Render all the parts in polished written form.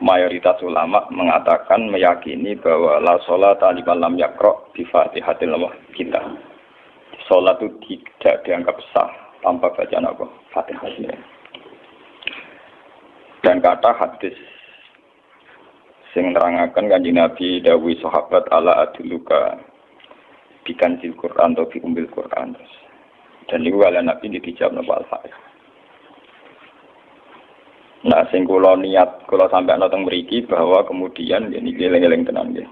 mayoritas ulama mengatakan meyakini bahwa la sholata liman lam yaqra bi Fatihatil Kitab. Salat itu tidak dianggap sah tanpa bacaan apa? Fatihah. Dan kata hadis sing nerangaken Kanjeng Nabi dawuh sahabat ala aduluka bikanzil Quran atau bi umbil Quran. Dan niku ala Nabi dijawab napa Al-Fatihah. Nah, sing kula niat kula sampai ana teng mriki bahwa kemudian niki eling-eling tenan nggih.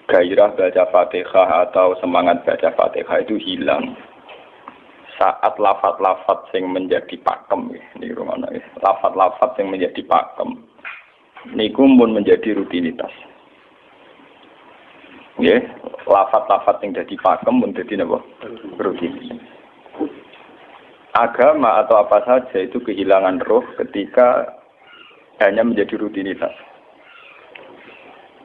Gairah baca Fatihah atau semangat baca Fatihah itu hilang saat lafaz-lafaz yang menjadi pakem nggih. Niku ngono nggih. Lafaz-lafaz yang menjadi pakem niku pun menjadi rutinitas. Nggih, lafaz-lafaz yang dadi pakem pun dadi napa? Rutinitas. Agama atau apa saja itu kehilangan roh ketika hanya menjadi rutinitas.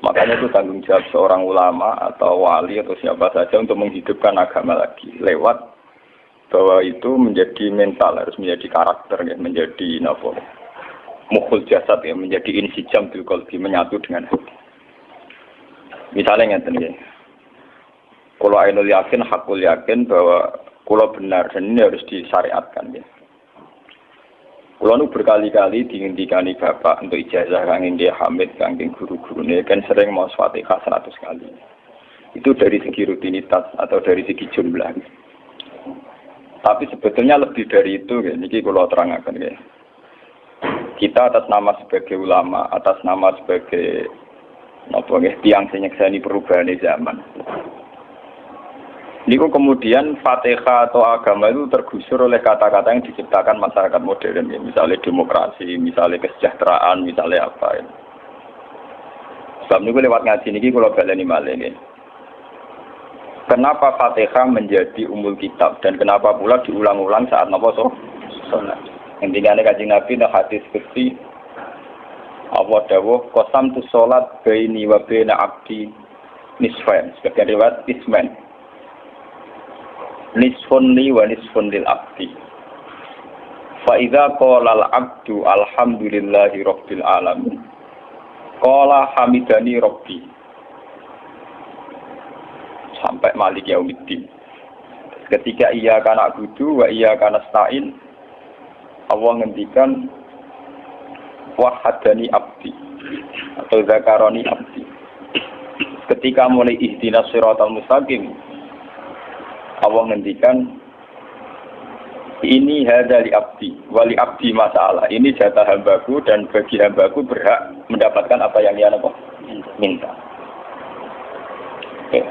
Makanya itu tanggung jawab seorang ulama atau wali atau siapa saja untuk menghidupkan agama lagi lewat bahwa itu menjadi mental, harus menjadi karakter, ya, menjadi nafsu, mukhul jasad, ya, menjadi insijam bil qalbi, menyatu dengan hati. Misalnya ngeten nggih. Kalau ainul yakin, hakul yakin bahwa kalau benar dan ini harus disyariatkan ya. Kalau nu berkali-kali dihentikan bapak untuk ijazah kangge dia Hamid kangge guru-gurune kan sering mau Fatihah 100 kali. Itu dari segi rutinitas atau dari segi jumlah. Tapi sebetulnya lebih dari itu ya. Niki kalau terangkan ya. Kita atas nama sebagai ulama, atas nama sebagai napa nggih tiyang sing nyekseni perubahan zaman. Niku kemudian Fatihah atau agama itu tergusur oleh kata-kata yang diciptakan masyarakat modern, ya. Misalnya demokrasi, misalnya kesejahteraan, misalnya apa. Ya. Sebab niku lewat ngaji niki kalau baleni malih nggih. Kenapa Fatihah menjadi umul kitab dan kenapa pula diulang-ulang saat napa salat? Intinya Kanjeng Nabi nek hadis qudsi Allah dawuh qasam tu salat baini wa baina abdi nisfain. Sebagian riwayat isman. Nisfun li wa nisfun lil abdi. Fa idza qala al abdu alhamdulillahi rabbil alamin. Qala hamidani rabbi. Sampai malik yaumiddin. Ketika ia kana abudu wa ia kana stain, Allah ngendikan wahadani abdi atau zakarani abdi. Ketika mulai ihdinas siratal mustaqim, Allah ngendikan ini hadali abdi wali abdi masalah. Ini jatah hambaku dan bagi hambaku berhak mendapatkan apa yang dia minta. Okay.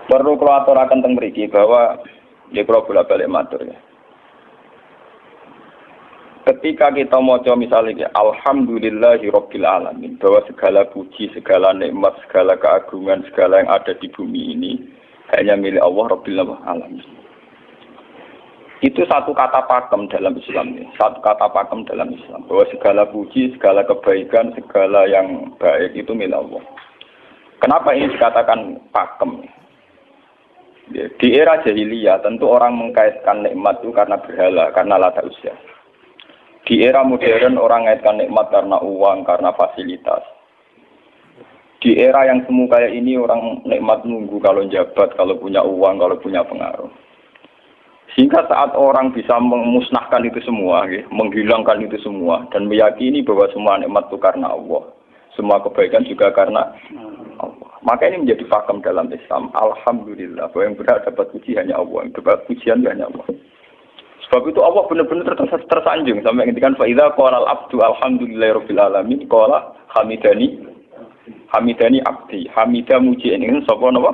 Perlu kalau aturaken teng mriki bahwa ya kalau bolak-balik matur ya. Ketika kita maca misalnya alhamdulillahi rabbil alamin, bahwa segala puji, segala nikmat, segala keagungan, segala yang ada di bumi ini hanya milik Allah Rabbil Alamin. Itu satu kata pakem dalam Islam. Satu kata pakem dalam Islam. Bahwa segala puji, segala kebaikan, segala yang baik itu milik Allah. Kenapa ini dikatakan pakem? Di era jahiliyah tentu orang mengkaitkan nikmat itu karena berhala, karena lata usia. Di era modern orang mengaitkan nikmat karena uang, karena fasilitas. Di era yang semu kayak ini orang nikmat nunggu kalau jabat, kalau punya uang, kalau punya pengaruh. Sehingga saat orang bisa memusnahkan itu semua, menghilangkan itu semua, dan meyakini bahwa semua nikmat itu karena Allah. Semua kebaikan juga karena Allah. Maka ini menjadi pakem dalam Islam. Alhamdulillah, bahwa yang berhak dapat puji hanya Allah, yang dapat pujian hanya Allah. Sebab itu Allah benar-benar tersanjung. Sampai ketika fa'idha qala al-abdu alhamdulillahirabbil alamin qala hamidani abdi. Hamidah muji ini sapa napa?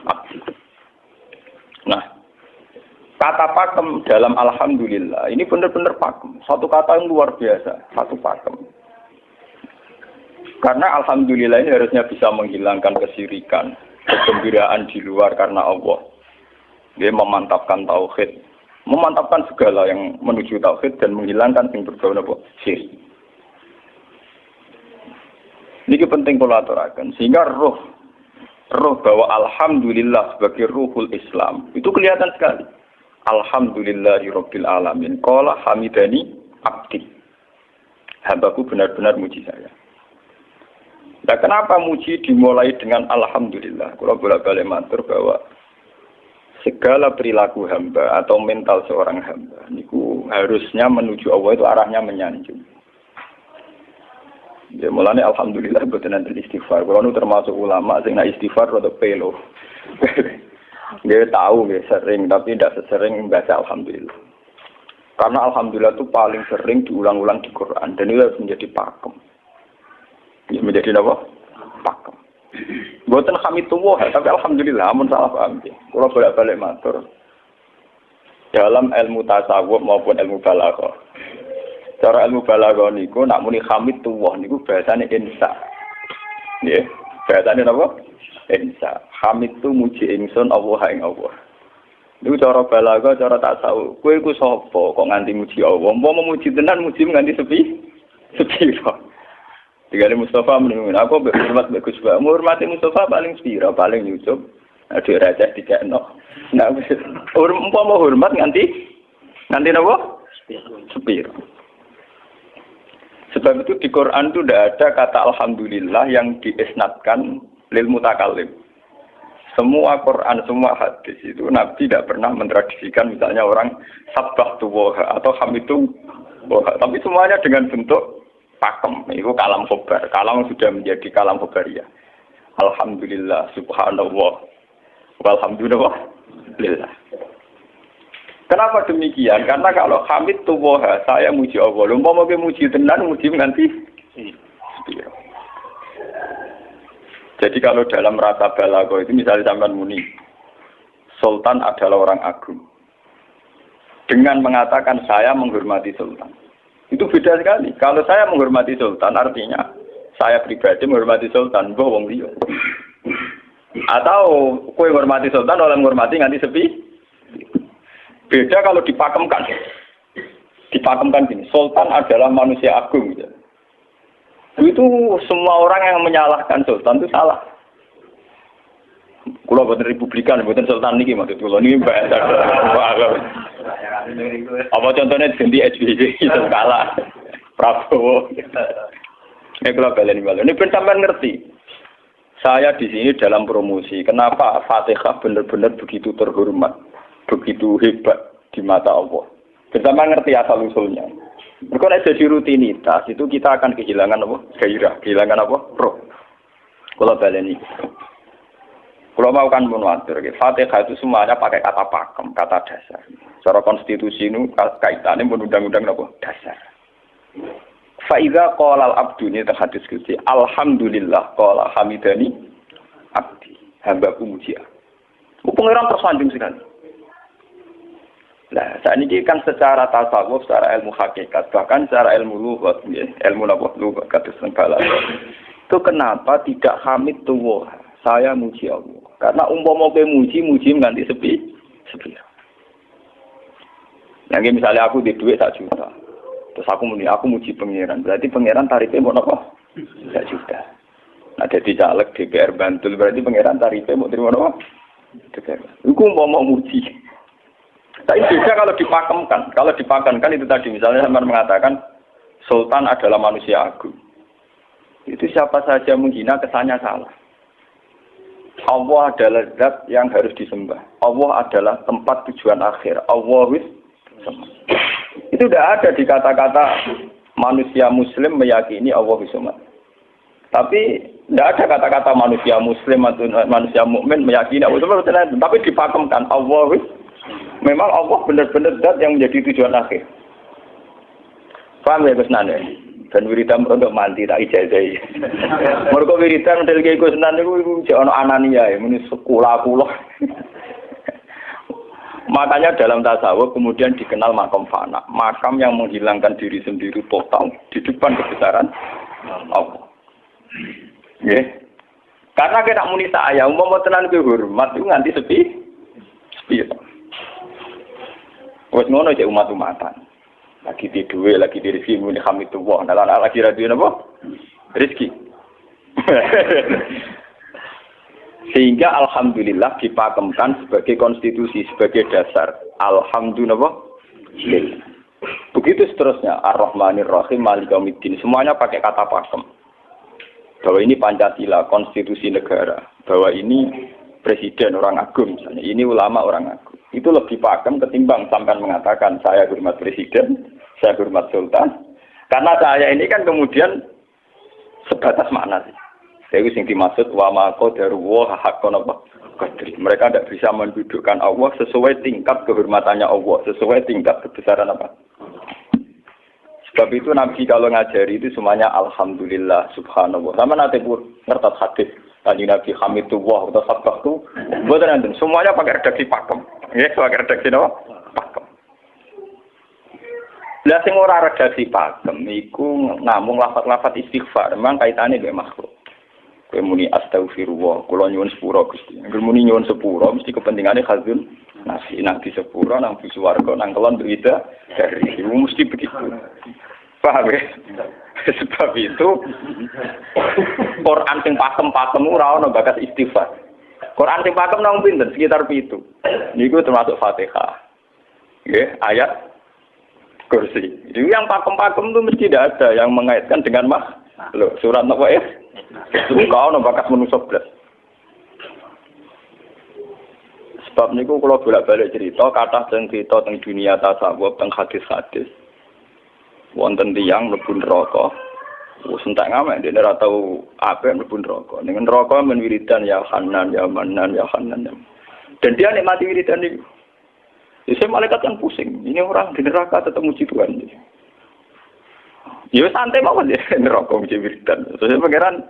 Abdi. Nah, kata pakem dalam alhamdulillah ini benar-benar pakem. Satu kata yang luar biasa, satu pakem. Karena alhamdulillah ini harusnya bisa menghilangkan kesyirikan, kegembiraan di luar karena Allah. Dia memantapkan tauhid, memantapkan segala yang menuju tauhid dan menghilangkan yang berbau napa? Syirik. Ini penting kalau aturakan, sehingga roh bahwa alhamdulillah sebagai ruhul Islam itu kelihatan sekali. Alhamdulillahirabbil alamin. Qala hamidani abdi. Hambaku benar-benar muji saya. Nah, kenapa muji dimulai dengan alhamdulillah? Kalau bolak-balik matur bahwa segala perilaku hamba atau mental seorang hamba niku harusnya menuju Allah itu arahnya menyanjung. Ya mulane alhamdulillah boten enten istighfar. Kalau nu termasuk ulama sing nak istighfar rada pelo. Dia tahu dia sering tapi tidak sesering membaca alhamdulillah. Karena alhamdulillah itu paling sering diulang-ulang di Quran dan itu harus menjadi pakem. Ya menjadi apa? Pakem. Boten hamidullah tapi alhamdulillah amun salah paham. Kalau bolak-balik matur dalam ilmu tasawuf maupun ilmu balaghah. Cara ilmu balaghah niku nak muni hamidullah niku bahasane insa. Nggih, bahasane napa? Insa. Hamid tu muji ingsun Allah ing Allah. Niku cara balaghah, cara tasawuf. Kowe iku sapa kok nganti muji Allah? Umpama muji tenan muji nganti sepi. Digale Mustafa menunggu aku hormat mbek Gus Ba. Hormati Mustafa paling sepira, paling nyucup. Aduh rajah dikekno. Nah, umpama hormat nganti napa? Sepira. Sebab itu di Quran itu tidak ada kata alhamdulillah yang diisnadkan lil mutakallim. Semua Quran, semua hadis itu Nabi tidak pernah mentradisikan misalnya orang sabbahtu wa atau hamidu wa. Tapi semuanya dengan bentuk pakem. Itu kalam khobar. Kalam sudah menjadi kalam khobariyah. Alhamdulillah, subhanallah, walhamdulillah. Kenapa demikian? Karena kalau hamid tuwoha, saya muji Allah. Umpama ke muji tenan, muji nganti. Jadi kalau dalam rasa balaghah itu misalnya sampean muni, Sultan adalah orang agung. Dengan mengatakan saya menghormati Sultan. Itu beda sekali. Kalau saya menghormati Sultan artinya saya pribadi menghormati Sultan, mbah wong liya. Atau kowe menghormati Sultan oleh menghormati nganti sepi. Beda kalau dipakemkan. Dipakemkan gini, Sultan adalah manusia agung gitu. Itu semua orang yang menyalahkan Sultan itu salah. Kalau buatan Republikan, buatan Sultan ini maksud kalau ini bahasa apa contohnya ganti SBY itu kalah Prabowo. Ini kalau balen ini sampean ngerti. Saya di sini dalam promosi. Kenapa Fatihah benar-benar begitu terhormat, begitu hebat di mata Allah. Bersama ngerti asal usulnya. Kalau jadi rutinitas itu kita akan kehilangan apa? Gairah, kehilangan apa? Roh. Kalau balen ini. Kalau mau kan menwatir, Fatihah itu semuanya pakai kata pakem, kata dasar. Secara konstitusi ini kaitannya undang-undang apa? Dasar. Faiza qala al-abdu ini terhadis Gusti. Alhamdulillah qala hamidani abdi. Hambaku muji aku. Pengiran tersanjung sekali. Nah, saat ini kan secara tasawuf, secara ilmu hakikat, bahkan secara ilmu lughat, ilmu apa? Lughat kata sengkala. Itu kenapa tidak hamid tuwah? Saya muji Allah. Karena umpama kowe muji nganti sepi. Yang misalnya aku di duit 1 juta. Terus aku muji pangeran. Berarti pangeran tarifnya mau apa? 1 juta. Nah, jadi caleg DPR Bantul berarti pangeran tarifnya mau terima apa? DPR. Iku umpama muji. Tapi beda kalau dipakemkan. Kalau dipakemkan itu tadi misalnya sampean mengatakan Sultan adalah manusia agung. Itu siapa saja menghina kesannya salah. Allah adalah zat yang harus disembah. Allah adalah tempat tujuan akhir. Allah wis. Itu tidak ada di kata-kata manusia muslim meyakini Allah wis. Tapi tidak ada kata-kata manusia muslim atau manusia mukmin meyakini Allah wis. Tapi dipakemkan Allah wis. Memang Allah benar-benar zat yang menjadi tujuan akhir. Paham ya Gus Nanda? Dan wiridan untuk mandi tak ijazahi. Mergo wiridan model iki Gus Nanda iku jek ana anania ya muni sekolah kula. Makanya dalam tasawuf kemudian dikenal makam fana, makam yang menghilangkan diri sendiri total di depan kebesaran Allah. Nggih. Karena kena muni saya umpama tenan ke hormat itu nganti sepi. Wes ngono cek umat-umatan. Lagi di duwe, lagi di rezeki muni hamidullah. Nah, lagi radio napa? Rezeki. Sehingga alhamdulillah dipakemkan sebagai konstitusi, sebagai dasar. Alhamdulillah. Begitu seterusnya, Ar-Rahmanir Rahim, Maliki Yaumiddin, semuanya pakai kata pakem. Bahwa ini Pancasila, konstitusi negara, bahwa ini presiden orang agung misalnya, ini ulama orang agung. Itu lebih pakem ketimbang sampai mengatakan saya hormat presiden, saya hormat sultan. Karena saya ini kan kemudian sebatas makna sih. Jadi yang dimaksud wa ma qadarullah haqqan qadri. Mereka tidak bisa mendudukkan Allah sesuai tingkat kehormatannya Allah, sesuai tingkat kebesaran apa. Sebab itu Nabi kalau ngajari itu semuanya alhamdulillah subhanallah. Sama nanti pun ngertas hadis tadi Nabi hamidullah atau sabtu, bukan nanti semuanya pakai redaksi pakem. Ya, pakai redaksi apa? Pakem. Lah sing ora redaksi pakem iku namung lafaz-lafaz istighfar, memang kaitannya dengan makhluk. Kowe muni astagfirullah, kula nyuwun sepura Gusti. Angger muni nyuwun sepura mesti kepentingane khazun nasi nang di sepura nang di swarga nang kelon berita dari itu mesti begitu. Paham ya? Sebab itu Quran sing pakem-pakem ora ono bakat istighfar. Quran sing pakem nang pinten sekitar 7. Niku termasuk Fatihah. Nggih, ayat kursi. Itu yang pakem-pakem itu mesti tidak ada yang mengaitkan dengan makhluk. Surat apa ya? Kau ono bakat manusia blas. Sebab niku kalau bolak-balik cerita, kata cerita tentang dunia tasawuf, tentang hadis-hadis. Wonten tiyang mlebu neraka. Wis entek ngamek dene ora tau apik mlebu neraka. Ning neraka men wiridan ya Hanan ya Manan ya Hanan. Dan dia nikmati wiridan niku. Jadi malaikat kan pusing. Ini orang di neraka tetap muji Tuhan. Ya santai mawon ya neraka muji wiridan. Terus pangeran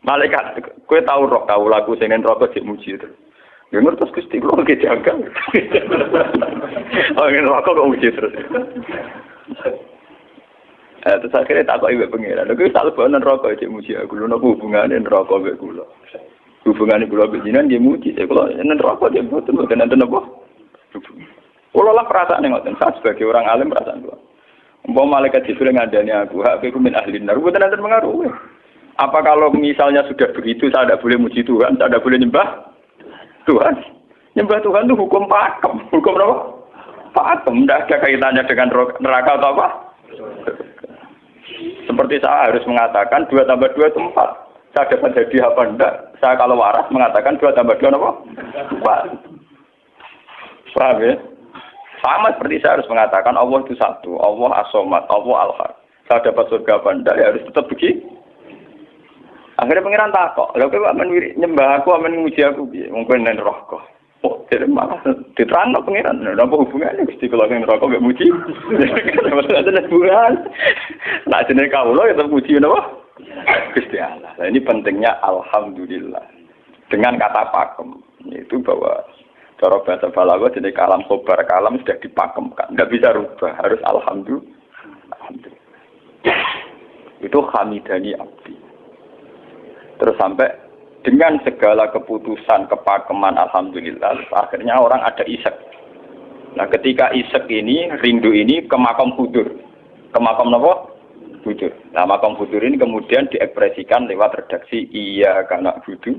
malaikat, kowe tahu roh tahu lagu sing neraka sik muji itu. Ya ngertos Gusti kula ge janggal. Oh neraka kok muji terus. Terus akhirnya tak kok ibu pengiran. Lalu tak lepas neraka sik muji aku. Lha nopo hubungane neraka mek kula. Hubungane kula bejinan nggih muji. Kula neraka nggih mboten nenten apa. Kalau lah perasaan yang ngoten, saya sebagai orang alim perasaan gua. Umpama malaikat Jibril ngandani aku, hak aku min ahli nar, bukan nanti mengaruh. Apa kalau misalnya sudah begitu, saya tidak boleh muji Tuhan, saya tidak boleh nyembah Tuhan. Nyembah Tuhan itu hukum pakem, hukum apa? Pakem, tidak ada kaitannya dengan neraka atau apa? Seperti saya harus mengatakan 2 tambah 2 itu 4. Saya dapat jadi apa enggak? Saya kalau waras mengatakan 2 tambah 2 apa? 4. Paham ya? Sama seperti saya harus mengatakan Allah itu satu, Allah as-somad, Allah al-haq. Saya dapat surga apa enggak, ya harus tetap begitu. Akhirnya pengiran takok, lha kowe amen nyembah aku, amen muji aku piye? Mungkin nen neraka. Oh, jadi malah diterangno pengiran, lha apa hubungannya Gusti kula ning neraka mek muji? Ada hubungan. Nah, jenenge kawula ya tetep muji napa? Gusti Allah. Nah, ini pentingnya alhamdulillah. Dengan kata pakem, yaitu bahwa cara bahasa balaghah jenis kalam khobar, kalam sudah dipakemkan, nggak bisa rubah, harus alhamdulillah. Itu hamidani abdi. Terus sampai dengan segala keputusan kepakeman alhamdulillah, akhirnya orang ada isek. Nah ketika isek ini, rindu ini ke makam hudur. Ke makam apa? Hudur. Nah makam hudur ini kemudian diekspresikan lewat redaksi iya kana hudu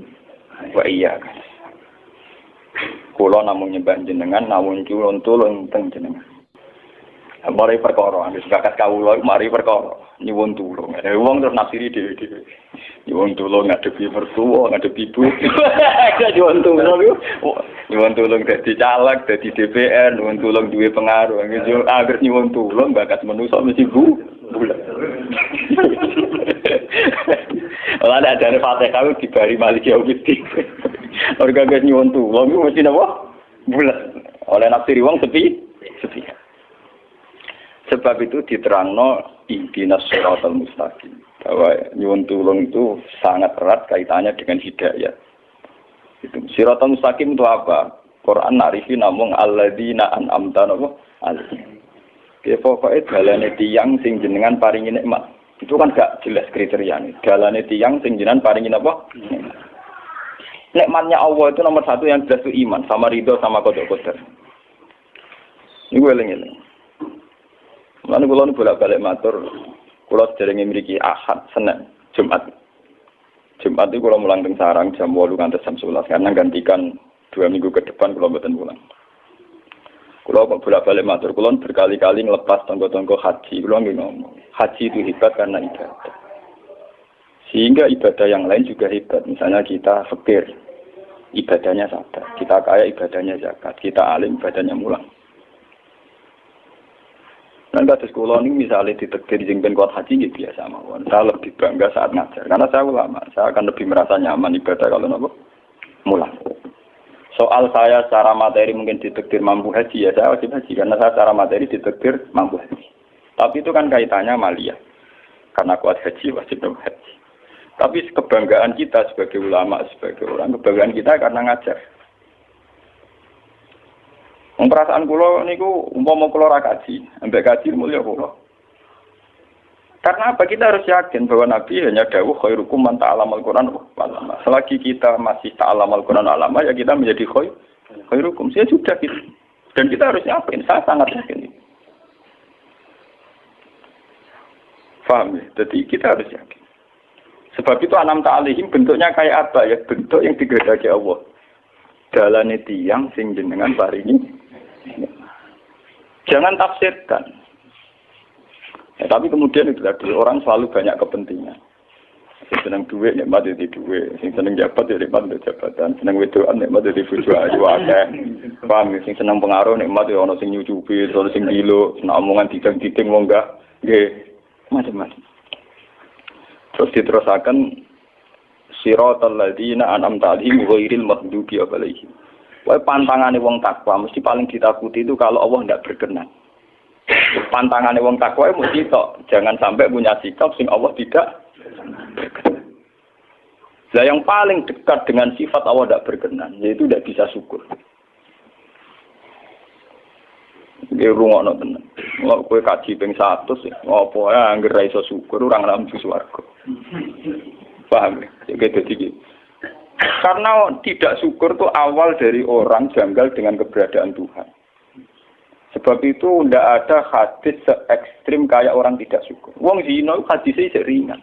wa iya kana. Kula namung nyembah jenengan, namun tulung teng jenengan. Mari perkara, wis bakat kawula mari perkara nyuwun tulung. Wong terus nafsiri dhewe-dhewe. Nyuwun tulung ngadepi mertua, ngadepi ibu. Nyuwun tulung. Nyuwun tulung dadi caleg, dadi DPR, nyuwun tulung duwe pengaruh. Agar nyuwun tulung bakat manusa mesti bulat. Ora ada Fatihah dibari Maliki Yaumiddin. Orga gak nyuwun tulung mesti napa? Bulat. Oleh nafsiri wong sepi. Sebab itu diterangno ihdinas shiratal mustaqim. Bahwa nyuwun tulung itu sangat erat kaitannya dengan hidayah. Itu shiratal mustaqim itu apa? Quran narifi namung alladzina an'amta alaihim. Ki pokoke dalane tiyang sing jenengan paringi nikmat. Itu kan gak jelas kriteriane. Dalane tiyang sing jenengan paringi apa? Nikmatnya Allah itu nomor 1 yang jelas itu iman, sama ridho, sama qada-qadar. Ini gue eling-eling. Lalu kula nu bolak-balik matur, kula sederenge mriki Ahad, Senin, Jumat. Jumat itu kula mulang teng sarang jam 8 ngantos jam 11 karena gantikan 2 minggu ke depan kula mboten pulang. Kalau kok bolak-balik matur, kalau berkali-kali ngelepas tonggo-tonggo haji, kalau nggak ngomong, haji itu hebat karena ibadah. Sehingga ibadah yang lain juga hebat. Misalnya kita fakir, ibadahnya sabar. Kita kaya, ibadahnya zakat. Kita alim, ibadahnya mulang. Dan kata sekolah ini misalnya ditekdir jengben kuat haji, gitu biasa mawon. Saya lebih bangga saat ngajar. Karena saya ulama, saya akan lebih merasa nyaman ibadah kalau nopo mulang. Soal saya secara materi mungkin ditekdir mampu haji, ya saya wajib haji. Karena saya secara materi ditekdir mampu haji. Tapi itu kan kaitannya maliyah. Karena kuat haji, wajib haji. Tapi kebanggaan kita sebagai ulama, sebagai orang, kebanggaan kita karena ngajar. Perasaan kula niku umpama kula ra kaji, ambek kaji mulya kula. Karena apa? Kita harus yakin bahwa Nabi hanya dawuh khairukum man ta'allamal Qur'an wa 'allama. Selagi kita masih ta'allamal Qur'an wa 'allama, ya kita menjadi khairukum. Saya sudah gitu. Dan kita harus yakin, saya sangat yakin. Paham ya? Jadi kita harus yakin. Sebab itu anam ta'alihim bentuknya kayak apa ya? Bentuk yang digedaki Allah. Dalane tiyang sing jenengan paringi. Jangan tafsirkan. Ya, tapi kemudian itu tadi orang selalu banyak kepentingan. Sing seneng duit nikmat di duit, sing seneng jabat ya nikmat di jabatan, seneng wedoan nikmat di bojo ayu akeh. Paham sing seneng pengaruh nikmat ya ana sing nyucupi, ana sing gilo, seneng omongan didang-diding wong enggak nggih macam-macam. Terus diterusaken siratal ladzina an'amta 'alaihim ghairil maghdubi 'alaihim. Wae pantangane wong takwa mesti paling ditakuti itu kalau Allah tidak berkenan. Pantangannya wong takwa mesti tok, jangan sampai punya sikap sing Allah tidak berkenan. Nah yang paling dekat dengan sifat Allah tidak berkenan, yaitu tidak bisa syukur. Dia rungokno tenan. Kalau kowe kaji ping 100 apa ya anggere ra iso syukur ora ngambu swarga. Paham ya? Jadi karena tidak syukur itu awal dari orang janggal dengan keberadaan Tuhan. Sebab itu tidak ada hadis se-ekstrim kayak orang tidak syukur. Wong zina hadisnya ringan.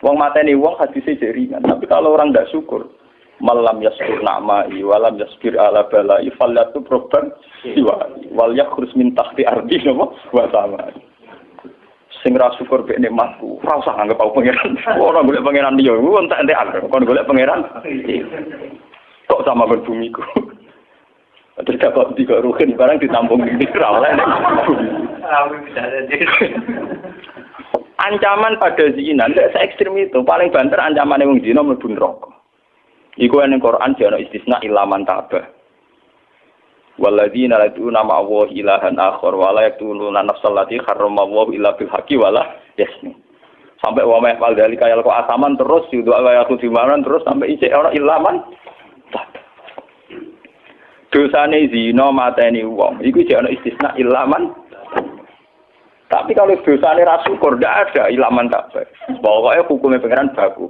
Wong mateni wong hadisnya ringan. Tapi kalau orang tidak syukur, malam yaskur na'ma'i walam yasbir ala bala'i fallatu proban wal yakhrus min tahti ardi wa sama. Sing ra syukur mek nikmatku, ora usah anggap aku pangeran. Ora golek pangeran liya, ku entek-entekan. Kon golek pangeran. Kok sama ben bumiku. Terus dapat tiga ruhin barang ditampung di oleh. Ancaman pada zina tidak se-ekstrim itu. Paling banter ancaman yang zina mlebu neraka. Iku ning Quran jana istisna ilaman tabah. Walladzina lad'una ma'allahi ilahan akhar wa la yaqtuluna nafsal lati harramallahu illa bil haqqi wa la yasni. Sampai wa ma fal dalika yal ko asaman terus yudu ayatu dimanan terus sampai isih ora ilaman. Dosane zina mateni wong iku jek ana istisna ilaman. Tapi kalau dosane ra syukur ndak ada ilaman tabah. Pokoke hukume pangeran baku.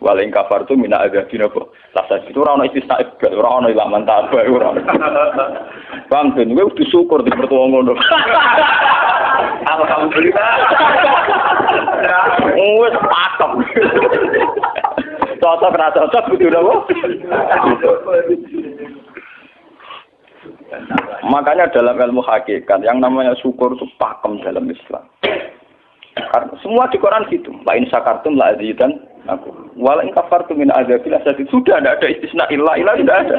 Waling kafar tu mina azabina po. Lasa itu ora ana istisna ora ana ilaman tabah ora. Bang ben kowe kudu syukur di mertua ngono. Alhamdulillah. Wes patok. Cocok ra cocok kudu napa? Makanya dalam ilmu hakikat yang namanya syukur itu pakem dalam Islam. Karena semua di Quran gitu. Lain sakartum la azidan aku. Wala in kafartum min azabil asyad. Sudah tidak ada istisna illa tidak ada.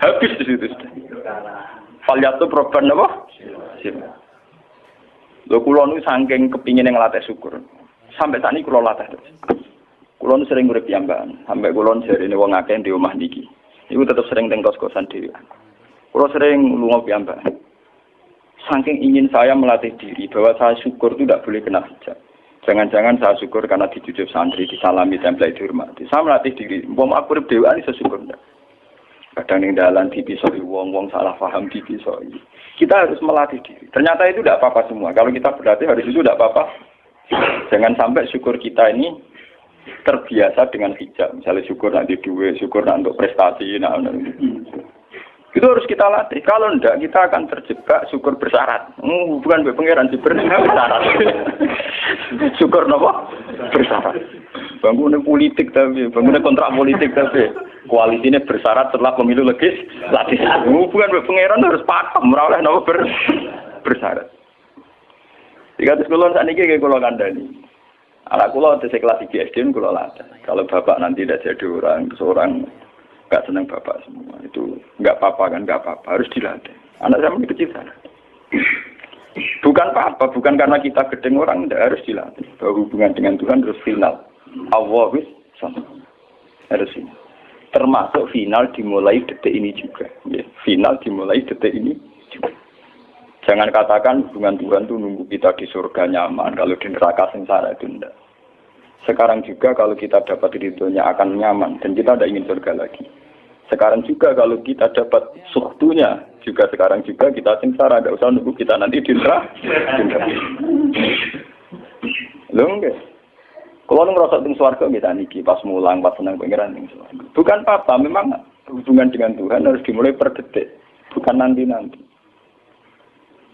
Habis di situ. Falyatu proban apa? Lho kula nu saking kepingin ngelatih syukur. Sampai saat ini kula latih terus. Kula nu sering urip piyambakan. Sampai kula jarine wong akeh di omah niki. Iku tetep sering teng kos-kosan dhewe. Kula sering lunga piyambakan. Saking ingin saya melatih diri bahwa saya syukur itu tidak boleh kena hijab. Jangan-jangan saya syukur karena dijujuk santri, disalami, tempel, dihormati. Saya melatih diri. Wong aku urip dhewe iso syukur ndak. Kadang ning dalan dipisoi wong salah paham dipisoi. Kita harus melatih diri. Ternyata itu tidak apa-apa semua. Kalau kita berlatih harus itu tidak apa-apa. Jangan sampai syukur kita ini terbiasa dengan hijab. Misalnya syukur nanti duit, syukur nanti untuk prestasi. Itu harus kita latih. Kalau enggak, kita akan terjebak syukur bersyarat. Bukan pangeran bersyarat. Syukur apa? Bersyarat. Bangunnya politik tapi, bangunnya kontrak politik tapi. Koalisi ini bersyarat setelah pemilu legislatif. Bukan pangeran harus pakem, oleh nama bersyarat. Jika sekolah saat ini kayak kalau kandani, anak kulo sekelas SD kulo latih. Kalau bapak nanti tidak jadi seorang nggak senang bapak semua itu nggak apa-apa kan, nggak apa-apa, harus dilatih. Anak saya kecil sana. Bukan apa-apa, bukan karena kita gedeng orang, tidak harus dilatih. Bahwa hubungan dengan Tuhan terus final. Allah sama. Harus ini. Termasuk final dimulai detik ini juga. Ya, final dimulai detik ini juga. Jangan katakan hubungan Tuhan itu nunggu kita di surga nyaman, kalau di neraka sengsara itu tidak. Sekarang juga kalau kita dapat ridhonya akan nyaman, dan kita tidak ingin surga lagi. Sekarang juga kalau kita dapat suhtunya, juga sekarang juga kita sengsara, tidak usah nunggu kita nanti di neraka. Loh enggak? Kalau ngerasa di swarga kita niki pas mulang, pas senang pengiran di swarga. Bukan apa, memang hubungan dengan Tuhan harus dimulai per detik, bukan nanti-nanti.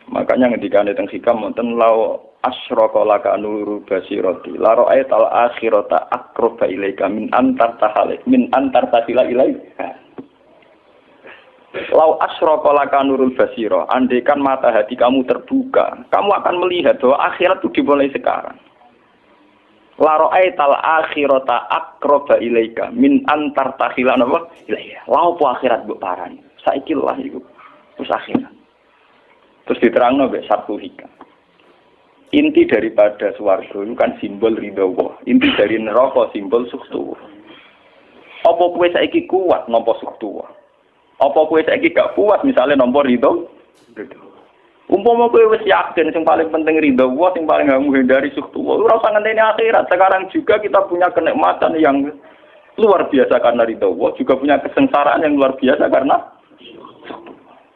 Makanya ketika ada teng hikam wonten lau asyraka laka nuru basirati la ra'aital akhirata aqraba ilaika min antar tasila ilaika. Lau asyraka laka nurul basira, andaikan mata hati kamu terbuka, kamu akan melihat bahwa akhirat itu dimulai sekarang. La ra'aital akhirata aqraba ilaika min antar tasila ilaika. Lau po akhirat mbok parani. Saiki lah iku. Terus akhirat. Terus diterangno mbek satu hikam. Inti daripada swarga itu kan simbol ridha Allah. Inti dari neraka simbol suktu. Apa kowe saiki kuat nampa suktu? Apa kowe saiki gak kuat misalnya nampa ridha? Umpama kowe wis yakin sing paling penting ridha Allah, sing paling gak menghindari suktu. Ora usah ngenteni akhirat. Sekarang juga kita punya kenikmatan yang luar biasa karena ridha Allah, juga punya kesengsaraan yang luar biasa karena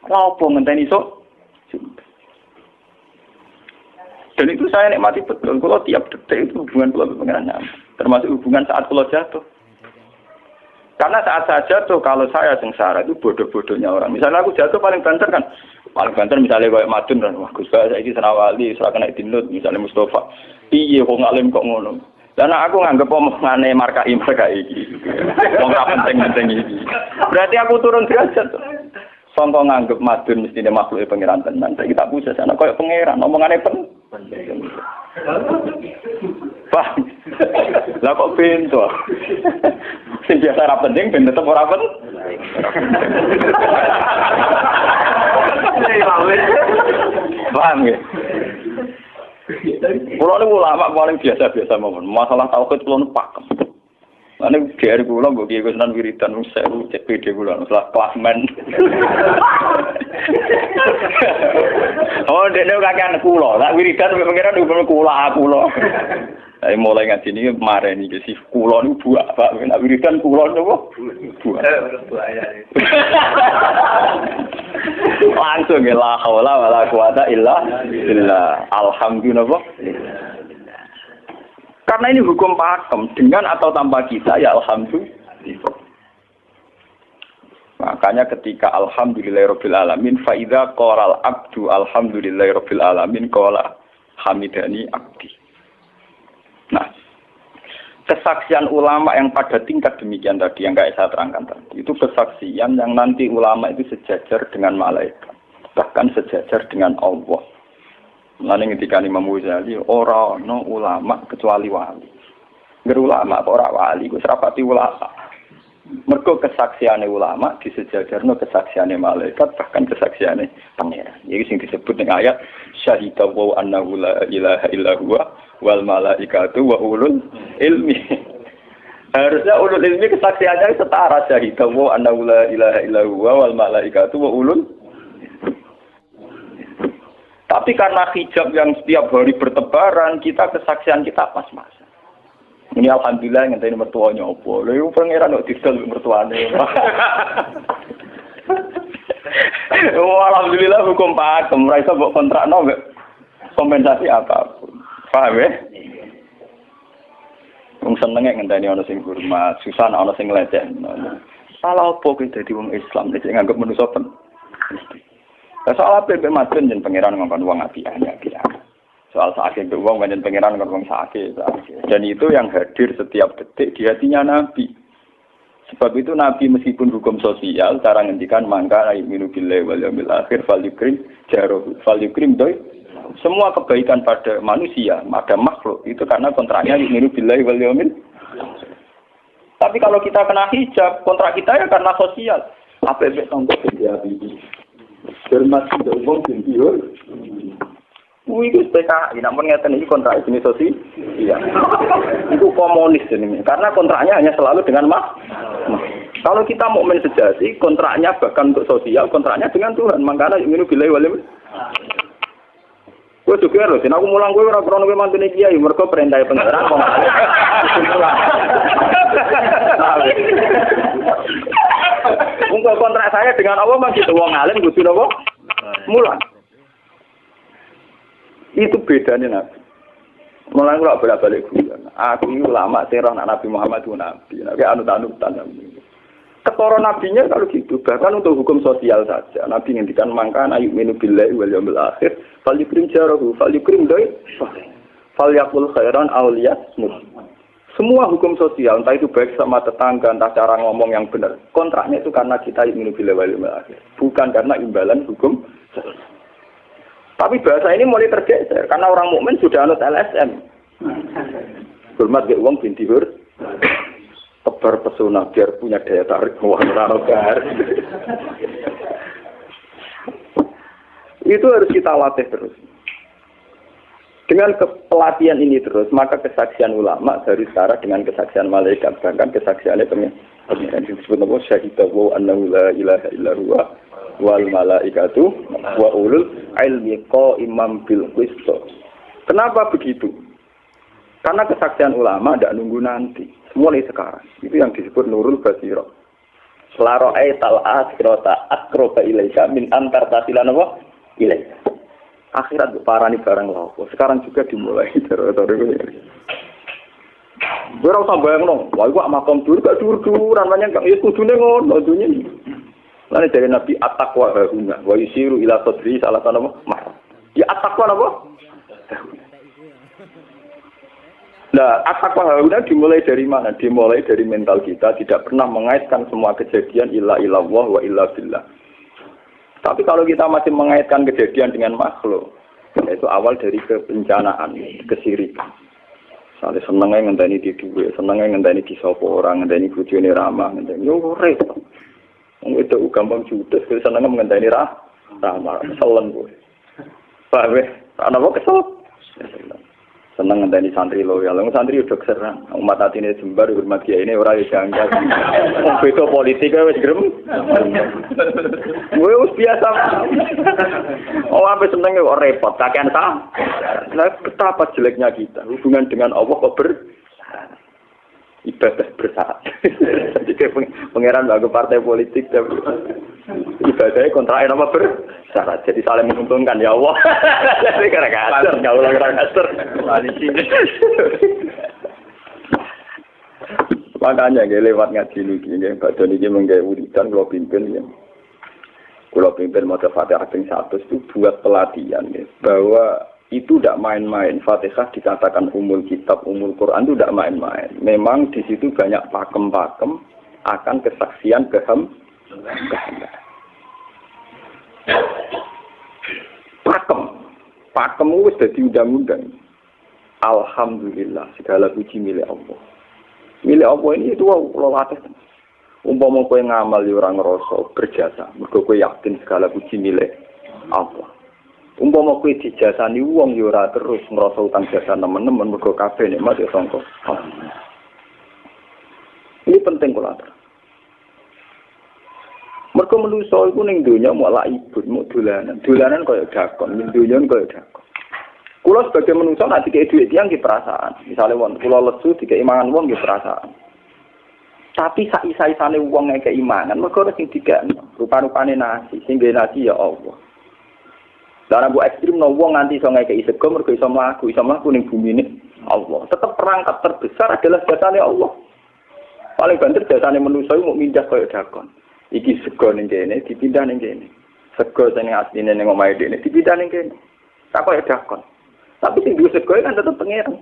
apa ngenteni sok? Dan itu saya nikmati betul. Kalau tiap detik itu hubungan kalau pengenalan, termasuk hubungan saat kalau jatuh. Karena saat saya jatuh, kalau saya sengsara itu bodoh-bodohnya orang. Misalnya aku jatuh paling banter kan, paling banter misalnya kayak Madun kan, wah Gus saya ini senawali, serah kena dinut, misalnya Mustafa, iya kok ngalim kok ngono. Dan aku nganggep omongane markai iki. Wong ra penting-penting iki. Berarti aku turun derajat. Sangka nganggep Madun mestine makhluke pangeran tenan. Saiki tak pujas ana koyo pangeran, omongane penting. Pak. Lah kok bento. Sing biasa ra penting ben tetep ora penting. Paham ya? Kulo niku ulama paling biasa-biasa mawon. Masalah tauhid kulo pakem. Ane dari kula mbok kiye Gunan wiridan wis sewu cek PD kula salah klasmen. Oh, dene kakean kula. Lah wiridan pengiran hukum kula. Ayo mulai ngaji niki mareni iki si kula niku buak, Pak. Nek wiridan kula niku buak. Langsung la haula wala quwata illa billah. Alhamdulillah. Karena ini hukum pakem, dengan atau tanpa kita, ya alhamdulillah. Makanya ketika alhamdulillahirabbil alamin, fa idza qala al-abdu alhamdulillahirabbil alamin qala hamidani abdi. Nah, kesaksian ulama yang pada tingkat demikian tadi yang kayak saya terangkan tadi, itu kesaksian yang nanti ulama itu sejajar dengan malaikat, bahkan sejajar dengan Allah. Lalu ketika Imam Ghazali orang no ulama kecuali wali. Nggak ulama apa orang wali, gue serapati ulama. Mergo kesaksiannya ulama disejajarno kesaksiannya malaikat bahkan kesaksiannya pangeran. Jadi sing disebut dengan ayat syahida wa annahu la ilaha illa huwa wal malaikatu wa ulul ilmi. Harusnya ulul ilmi kesaksiannya setara syahida wa annahu la ilaha illa huwa wal malaikatu wa ulul. Tapi karena hijab yang setiap hari bertebaran, kita kesaksian kita pas-pasan. Ini alhamdulillah ngenteni mertuanya opo. Lha iku pangeran kok didol mertuane. Alhamdulillah hukum pakem, ora iso mbok kontrakno mbek kompensasi apapun. Paham ya? Wong senenge ngenteni ana sing hormat, susah ana sing nglecehno. Salah opo ki dadi wong Islam nek nganggep manusa pen. Soal apa yang Madun dan pangeran ngomong uang api. Soal sakit itu uang banyak pengiran ngomong sakit. Dan itu yang hadir setiap detik di hatinya Nabi. Sebab itu Nabi meskipun hukum sosial, cara ngendikan mangka ayyuminu billahi wal yawmil akhir falyukrim jarohu falyukrim doi. Semua kebaikan pada manusia, pada makhluk itu karena kontraknya ayyuminu billahi wal yawmil. Tapi kalau kita kena hijab, kontrak kita ya karena sosial. Apa yang tanggung jawab ini? Hormat tidak umum tinggi. Itu PKI, namun ngeten ini kontrak jenis sosial. Iya. Itu komunis ini. Karena kontraknya hanya selalu dengan kalau kita mukmin sejati, kontraknya bahkan untuk sosial, kontraknya dengan Tuhan. Makanya ini billahi wal yawmil. Gue juga loh, aku mulang gue orang krono gue mantune kiai, mereka perintah pengeran kok. Untuk kontrak saya dengan Allah masih wong alim kudu napa? Mulang. Itu bedanya Nabi. Mulai kalau bolak-balik guyon. Aku ini ulama serah Nabi Muhammad itu Nabi. Nabi anut-anutan Nabi. Ketara nabinya kalau gitu. Bahkan untuk hukum sosial saja. Nabi ngendikan mangkan ayyuminu billahi wal yawmil akhir. Fal yukrim jarahu. Fal yukrim doi. Fal yakul khairan awliyasmud. Semua hukum sosial, entah itu baik sama tetangga, entah cara ngomong yang benar. Kontraknya itu karena kita ayyuminu billahi wal yawmil akhir. Bukan karena imbalan hukum sosial. Tapi bahasa ini mulai tergeser karena orang mukmin sudah anut LSM. Hormat ke uang binti hur, tebar pesona biar punya daya tarik uang ranogar. Itu harus kita latih terus. Dengan pelatihan ini terus, maka kesaksian ulama dari setara dengan kesaksian malaikat, bahkan kesaksiannya pengiran disebut nama syahidahu annahu la ilaha illa huwa wal malaikatu wa ulul ilmi qaiman bil qist. Kenapa begitu? Karena kesaksian ulama tidak nunggu nanti, mulai sekarang. Itu yang disebut nurul basirah. Selaro aital akhirata akroba ilaika min antar tasilan apa? Ilaika. Akhirat parani barang lawa. Sekarang juga dimulai dari gue rasa bayang wah gua makom dur gak dur-duran banyak kang Yesus kudune ngono dunya. Lan dari Nabi at-taqwa huna wa yusiru ila sadri salah satu mah. Di at-taqwa apa? Nah, at-taqwa huna dimulai dari mana? Dimulai dari mental kita tidak pernah mengaitkan semua kejadian illa illallah wa illa billah. Tapi kalau kita masih mengaitkan kejadian dengan makhluk, itu awal dari kebencanaan, kesirikan. Soalnya senengnya ngenteni di duwe, senengnya ngenteni di sopo orang, ngenteni bojone ramah, ngenteni yo repot. Wong itu gampang judes, senengnya ngenteni ramah, keselen kowe. Paham ya? Ana kok kesel? Seneng ngenteni santri loyal. Wong santri udah keserang. Umat atine jembar hormat kiai ini ora yo janggal. Wong beda politik wis grem. Kowe wis biasa. Oh, apa seneng kok repot, kakean ta. Lah betapa jeleknya kita. Hubungan dengan Allah kok ibadah bersyarat. Jadi pangeran bagi partai politik ibadahnya kontrain apa bersyarat. Jadi saling menguntungkan ya Allah. Jadi kadang-kadang nggak ulang kadang-kadang. Makanya lewat ngaji ini, badan ini menggawe wiridan kalau pimpin ya. Kalau pimpin maca Fatihah ping 100 itu buat pelatihan ya, bahwa itu tidak main-main. Fatihah dikatakan umul kitab, umul Quran itu tidak main-main. Memang di situ banyak pakem-pakem akan kesaksian kehendak. Pakem itu sudah diundang-undang. Alhamdulillah, segala puji milik Allah. Milik Allah ini itu Allah latih. Umpama kowe ngamal ya ora ngrasa berjasa, mergo kowe yakin segala puji milik Allah. Umpama kowe dijasani wong ya ora terus ngrasa utang jasa nemen-nemen mergo kabeh nikmat ya sangka. Ini penting kula atur. Mergo manusa iku ning donya malah ibut, mau dolanan. Dolanan kaya dakon, ning donya kaya dakon. Kula sebagai manusa nek dikek dhuwit tiyang nggih perasaan. Misale wong kula lesu dikek mangan wong nggih perasaan. Tapi sak-isa-isane wong ngekek imangan, mergo sing dikek rupa-rupane nasi, sing ngene nasi ya Allah. Lah bu ekstrim no wong nganti iso ngekeki sego mergo iso mlaku ning bumine Allah. Tetep perangkat terbesar adalah jasane Allah. Paling banter jasane manusa iku mung mindah kaya dakon. Iki sego ning kene dipindah ning kene. Sego sing asline ning omahe dene dipindah ning kene. Tak kaya dakon. Tapi sing duwe sego kan tetep pangeran.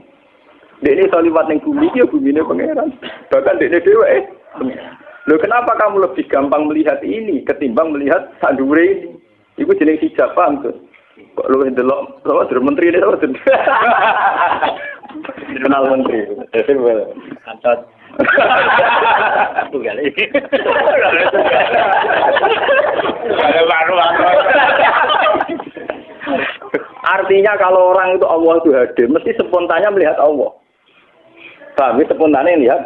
Dekne iso liwat ning bumi ya bumine pangeran. Bahkan dekne dhewe pangeran. Lho kenapa kamu lebih gampang melihat ini ketimbang melihat sandure ini? Iku jeneng hijab paham tuh. Kok lu ndelok menteri ini apa? Kenal menteri. Kantor. Tunggal iki. Ada baru. Artinya kalau orang itu Allah itu hadir, mesti spontannya melihat Allah. Kami spontannya lihat,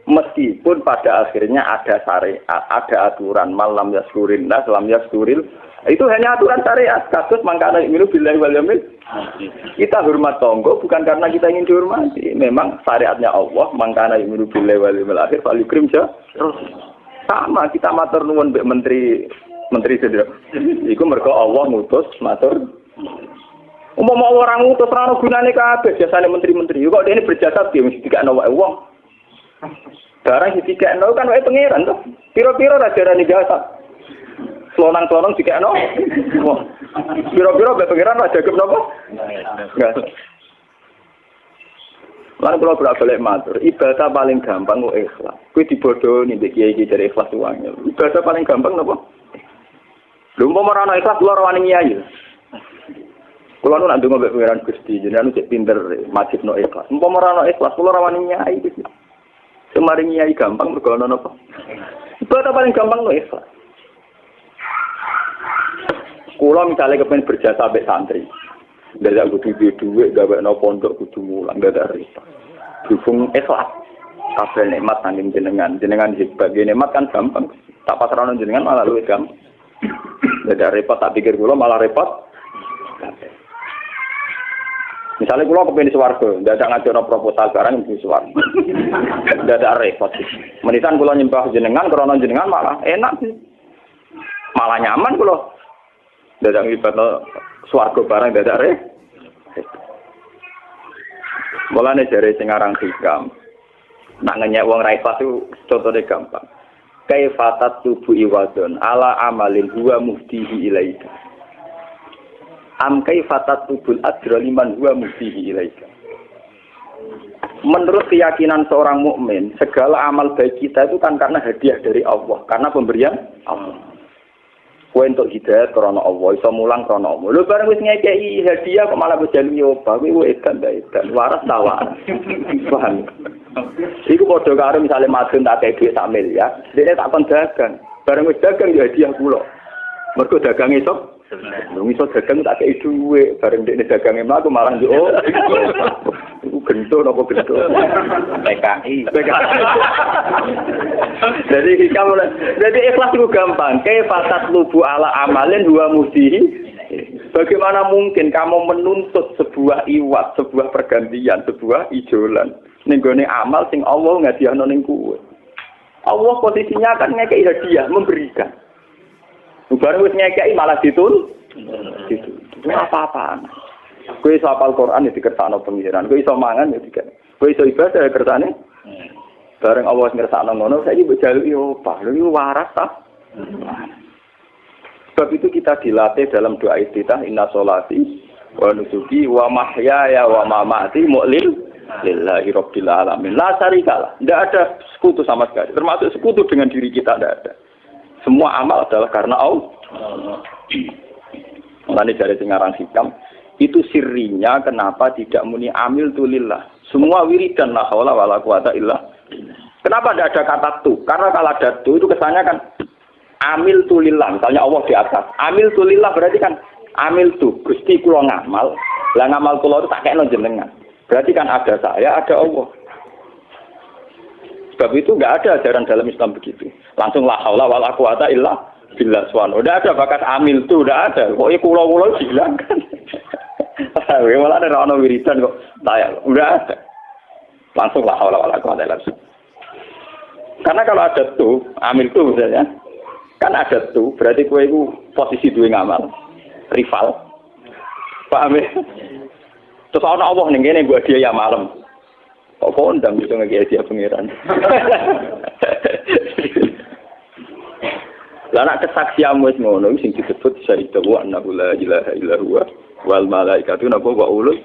meskipun pada akhirnya ada syariat, ada aturan malam yaskurin, lam yaskuril, itu hanya aturan syariat. Kasus mangkana imilu billahi wal yamil. Kita hormat tonggo bukan karena kita ingin dihormati. Memang syariatnya Allah, mangkana imilu billahi wal yamil akhir fal yukrim ja. Sama kita matur nuwun mbek menteri sedaya. Iku mergo Allah ngutus matur. Umpama orang ngutus ora ono gunane kabeh biasane menteri-menteri. Kok dene berjasa piye mesti dikakno wae wong. Barang dikakno kan wae pangeran to. Piro-piro ra jarane jasa. Selonang-selonang dikakno. Wah. Piro-piro wae pangeran ra jagep napa? Enggak. Lan kula bolak-balik matur, ibadah paling gampang kok ikhlas. Kuwi dibodoni mbek kiai-kiai dari ikhlas uangnya. Ibadah paling gampang napa? Lho umpama ora ana ikhlas kula ora wani nyai. Kula nu nak ndonga mbek pangeran Gusti, jenengan cek pinter masjid no ikhlas. Umpama ora ana ikhlas kula ora wani nyai iki. Semari nyai gampang mergo ana napa? Ibadah paling gampang no ikhlas. Kula misalnya kepen berjasa mbek santri. Dadak kudu duwe gawekno pondok kudu mulang dadak repot. Dukung ikhlas. Kabeh nikmat saking jenengan hebat. Nikmat kan gampang. Tak pasrahno jenengan malah luwih gampang. Dadak repot tak pikir kula malah repot. Misalnya kula kepen swarga, dadak ngajono proposal barang di swarga. Dadak repot. Menitan kula nyembah jenengan krana jenengan malah enak sih. Malah nyaman kula. Dadak nglibatno swarga barang dadak repot. Mulane jare sing aran hikam. Nak ngenyek wong ra ikhlas itu contone gampang. Kaifatat tubu iwadon ala amalin huwa muftihi ilaika. Am kaifatat tubul adra liman huwa muftihi ilaika. Menurut keyakinan seorang mukmin, segala amal baik kita itu kan karena hadiah dari Allah, karena pemberian Allah. Kowe entuk hidayah karena Allah, iso mulang karena Allah. Lho bareng wis ngekeki hadiah kok malah bejali opo, kuwi edan ta edan, waras ta waras. Paham? Iku padha karo misale madun tak kei dhuwit sak miliar, dene tak kon dagang. Bareng wis dagang ya hadiah kula. Mergo dagang iso iso dagang tak kei dhuwit, bareng dene dagange mlaku malah yo. Iku gento napa gento? PKI. Jadi ikhlas itu gampang. Kaifatat lubu ala amalin huwa muhdihi. Bagaimana mungkin kamu menuntut sebuah iwat, sebuah pergantian, sebuah ijolan ning gone amal sing Allah ngadihno ning kowe. Allah posisinya kan ngekeki hadiah, memberikan. Bareng wis ngekeki malah ditun. Itu apa-apaan. Kowe iso hafal Quran ya dikersakno pengiran, kowe iso mangan ya dikene. Kowe iso ibadah ya kersane. Bareng Allah ngersakno ngono, saiki mbok jaluki opah. Lha iki waras ta? Sebab itu kita dilatih dalam doa iftitah inna sholati wa nusuki wa mahyaya wa mamati lillahi rabbil alamin. La syarikalah. Tidak ada sekutu sama sekali. Termasuk sekutu dengan diri kita tidak ada. Semua amal adalah karena Allah. Mulane dari singarang hikam itu sirinya kenapa tidak muni amil tulillah. Semua wiridan la haula wala quwata illa. Kenapa tidak ada kata tu? Karena kalau ada tu itu kesannya kan amil tulillah. Misalnya Allah di atas. Amil tulillah berarti kan amil tu. Gusti kula ngamal. Lah ngamal kula itu tak kekno jenengan. Berarti kan ada saya, ada Allah. Sebab itu enggak ada ajaran dalam Islam begitu. Langsung la haula wala quwata illa billah subhanahu. Udah ada bakat amil tu, udah ada. Pokoknya kula-kula bilang kan. Malah ada orang wiridan kok tayang, udah ada. Langsung la haula wala quwata illa billah. Karena kalau ada tuh, amil tuh misalnya, kan ada tuh, berarti kowe iku posisi duwe ngamal, rival. Paham ya? Terus ana Allah ning kene gua dia ya malam. Kok kondang iso ngeki dia pangeran. Lah nek kesaksian wis ngono sing disebut syahida wa annahu la ilaha illa huwa wal malaikatu napa wa ulul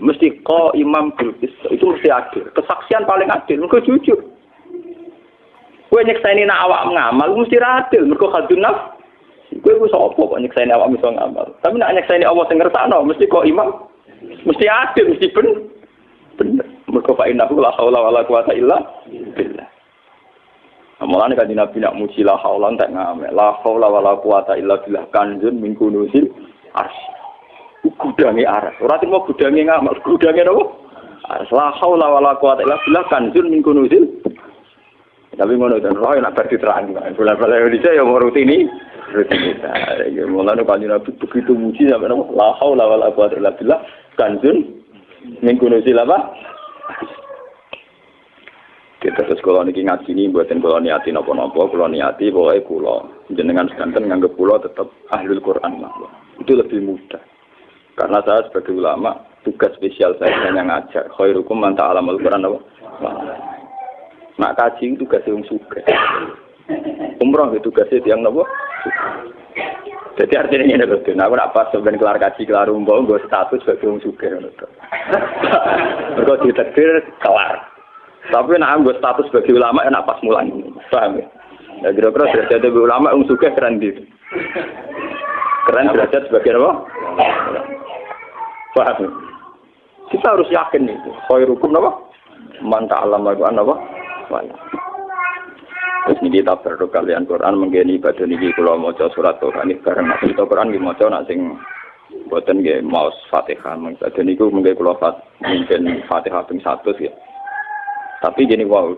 mesti imam bil itu mesti adil. Kesaksian paling adil mergo jujur. Kowe nyekseni nak awak ngamal mesti adil mergo khadun nafs. Kowe ku sapa kok nyekseni awak iso ngamal. Tapi nak nyekseni Allah sing ngersakno mesti imam mesti adil mesti bener. Mergo fa innahu la haula wala quwata illa billah. Mulane kan Nabi nak muji la haula tak ngamal. La haula wala quwata illa billah kanjun min kunusil arsy. Gudange aras. Ora timo gudange ngamal, gudange napa? Aras la haula wala quwata illa billah kanjun min kunusil. Tapi ngono ten roh nak bar diterangi. Bola-bola Indonesia ya mau rutini. Ya mulane kan Nabi begitu muji sampai napa? La haula wala quwata illa billah kanjun min kunusil apa? Kita terus kalau niki ngaji ini buatin kalau niati nopo-nopo, kalau niati pokoknya kulo jenengan sekanten nganggep kulo tetap ahlul Quran lah. Itu lebih mudah. Karena saya sebagai ulama tugas spesial saya hanya ngajar. Khairukum man ta'allamul Quran apa? Nak kaji itu tugas yang suka. Umroh itu tugasnya yang nopo. Jadi artinya ini betul. Nah, apa sebenarnya kelar kaji kelar umroh gue status sebagai orang suka. Mereka ditakdir kelar. Tapi nak ambil status sebagai ulama enak pas mulan, paham ya? Ya kira-kira derajat sebagai ulama suka keren gitu. Keren derajat sebagai apa? Paham ya? Kita harus yakin itu. Khairukum apa? Man ta'allama Al-Qur'an apa? Terus ini kita berdoa kalian Quran menggeni ibadah niki kula maca surat Tuhan iki bareng nek kita Quran nggih maca nek sing boten nggih maos Fatihah mengko niku mengke kula mungkin Fatihah ping 100 ya. Tapi gini wow,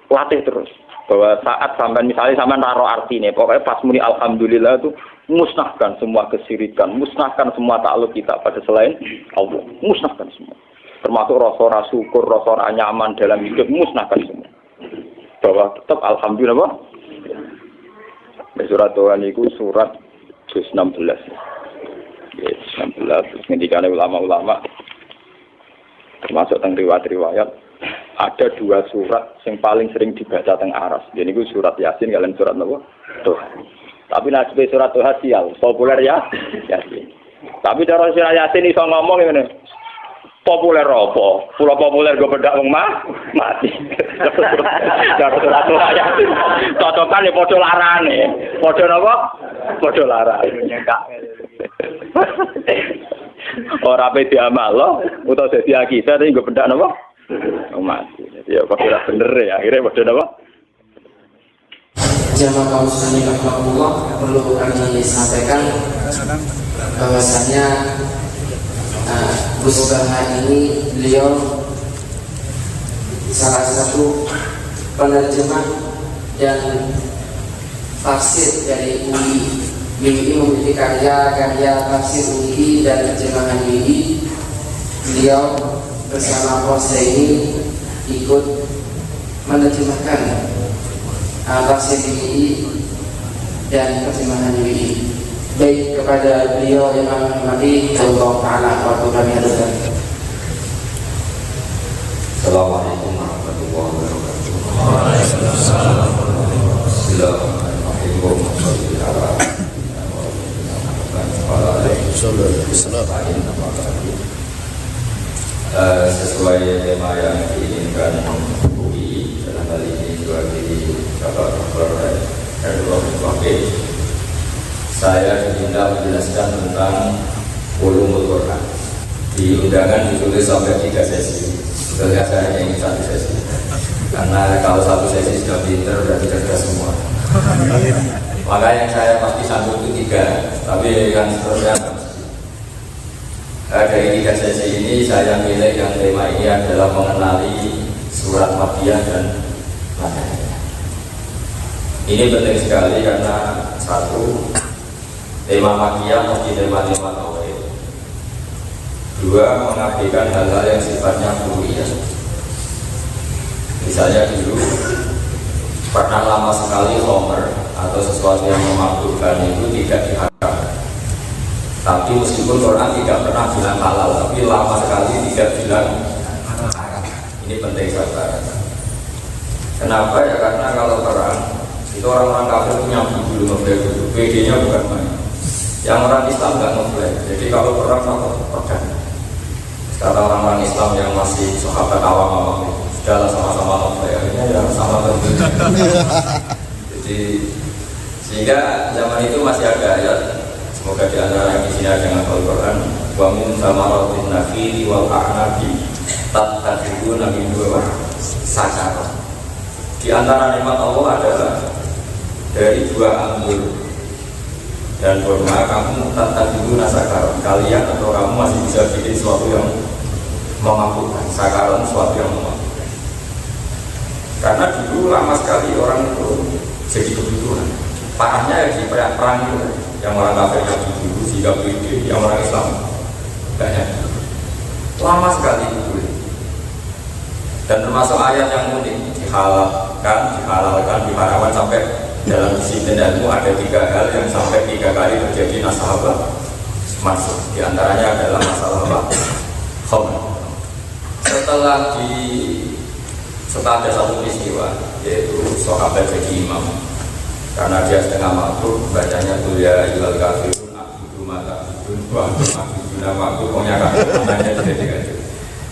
latih terus bahwa saat sampai misalnya sampai naruh artinya, pokoknya pas muni alhamdulillah itu musnahkan semua kesirikan, musnahkan semua takluk kita pada selain Allah, musnahkan semua. Termasuk rasa syukur, rasa nyaman dalam hidup, musnahkan semua. Bahwa tetap alhamdulillah. Surat Tuhan itu surat 16. Ya, 16. Ketika ulama-ulama termasuk tentang riwayat-riwayat. Ada dua surat yang paling sering dibaca teng aras. Jadi itu surat Yasin kalian surat apa? Tuhan. Tapi nasib surat Tuhan sial, populer ya Yasin. Tapi cara surat Yasin iso ngomong ngene. Populer apa? Pulau populer gue bedak wong mati. Cara surat Tuhan Yasin. Cocokan ya padha larane. Padha napa? Padha larane. Ora pe diamalo utawa dadi akidah ning gue bedak napa? Mati. Ya padha bener ya akhirnya padha napa? Jamaah kaum muslimin rahmatullah, perlu kami sampaikan bahwasanya Gus Baha ini beliau salah satu penerjemah dan tafsir dari UI. UI memiliki karya-karya tafsir UI dan terjemahan UI. Beliau bersama Posya ini ikut menerjemahkan tafsir UI dan terjemahan UI. Baik kepada beliau yang menghormati Allah Ta'ala waktu kami hadirkan. Assalamualaikum warahmatullahi wabarakatuh. Waalaikumsalam. Sesuai tema yang diinginkan UI dalam hal ini diwakili Bapak Dr. Erdogan Wakil, saya diminta menjelaskan tentang ulumul Quran. Di undangan ditulis sampai 3 sesi. Sebetulnya saya hanya ingin 1 sesi. Karena kalau 1 sesi sudah pinter berarti cerdas semua. Maka yang saya pasti sanggup itu 3, tapi yang seterusnya dari 3 sesi ini saya pilih yang tema ini adalah mengenali surat Makkiyah dan Madaniyah. Ini penting sekali karena 1, tema Makkiyah mesti tema-tema tauhid. 2, mengabaikan hal-hal yang sifatnya furu'iyah. Misalnya dulu pernah lama sekali khomer atau sesuatu yang memabukkan itu tidak diharamkan. Tapi meskipun Quran tidak pernah bilang halal, tapi lama sekali tidak bilang haram. Ini penting sahabat. Kenapa ya? Karena kalau perang itu orang-orang kafir punya dulu membeli, PD-nya bukan main. Yang orang Islam nggak ngeflag. Jadi kalau perang sama pedang. Kata orang-orang Islam yang masih sahabat awam-awam itu sudahlah sama-sama ngeflag. Akhirnya ya sama tentu. Jadi sehingga zaman itu masih ada ayat. Semoga di antara yang di sini ada yang Al-Quran. Wa min samaratin nakhili wal a'nabi tattakhiduna min dua sakara. Di antara nikmat Allah adalah dari buah anggur dan kurma kamu tattakhiduna sakara. Kalian atau kamu masih bisa bikin sesuatu yang memabukkan. Sakaran sesuatu yang memabukkan. Karena dulu lama sekali orang itu jadi kebutuhan. Parahnya ya di perang itu yang orang kafir yang dulu sehingga pede, yang orang Islam banyak. Lama sekali itu. Dan termasuk ayat yang unik dihalalkan, diharamkan sampai dalam disiplin ilmu ada 3 hal yang sampai 3 kali terjadi nasabah masuk. Di antaranya adalah masalah khamr. Setelah ada satu peristiwa yaitu sahabat jadi imam karena dia setengah mabuk bacanya tuh ya ilal kafirun abudu mata abudun wa abudun nama aku pokoknya kafirunannya jadi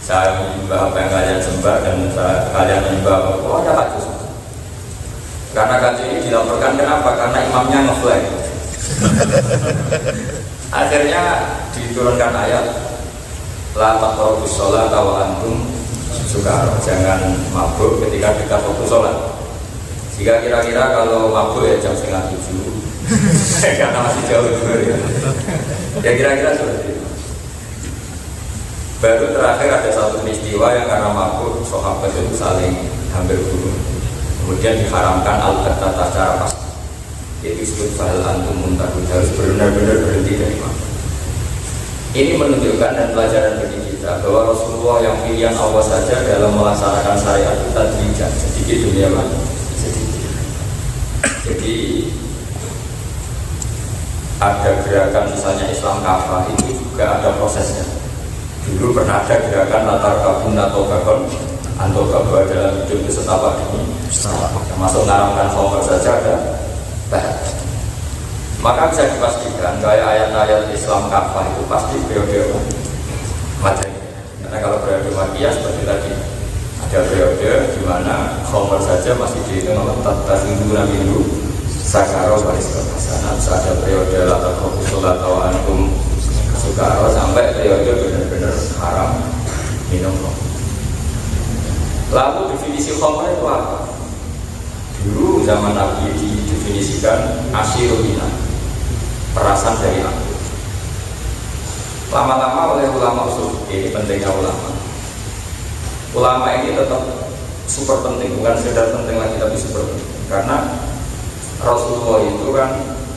saya menyembah apa yang kalian sembah dan kalian menyembah apa ada kasus karena kasus ini dilaporkan kenapa? Karena imamnya ngeflag akhirnya diturunkan ayat la taqrabus sholata wa antum sukara, jangan mabuk ketika kita fokus sholat. Jika kira-kira kalau mabuk ya jam 6:30 karena masih jauh juga ya kira-kira seperti itu. Baru terakhir ada satu peristiwa yang karena mabuk sahabat itu saling hampir bunuh, kemudian diharamkan al-qatata secara pasti, yaitu disebut fahal antum muntahun, harus benar-benar berhenti dari mabuk. Ini menunjukkan dan pelajaran bagi kita bahwa Rasulullah yang pilihan Allah saja dalam melaksanakan syariat kita tidak sedikit dunia lagi. Jadi ada gerakan misalnya Islam kafah itu juga ada prosesnya. Dulu pernah ada gerakan latar kabun atau kabun atau kabun dalam hidup beserta ini termasuk ngaramkan khamr saja ada bahaya. Maka bisa dipastikan kayak ayat-ayat Islam kafah itu pasti periode macam ini. Karena kalau periode Makiyah seperti tadi ada periode di mana khamr saja masih dihitung tattakhiduna minhu sakara wa rizqan hasanah. Ada periode la taqrabu atau antum sukara sampai periode benar-benar haram minum khamr. Lalu definisi khamr itu apa? Dulu zaman Nabi didefinisikan asyirulina, perasan dari aku. Lama-lama oleh ulama usul ini pentingnya ulama. Ulama ini tetap super penting, bukan sekedar penting lagi tapi super penting. Karena Rasulullah itu kan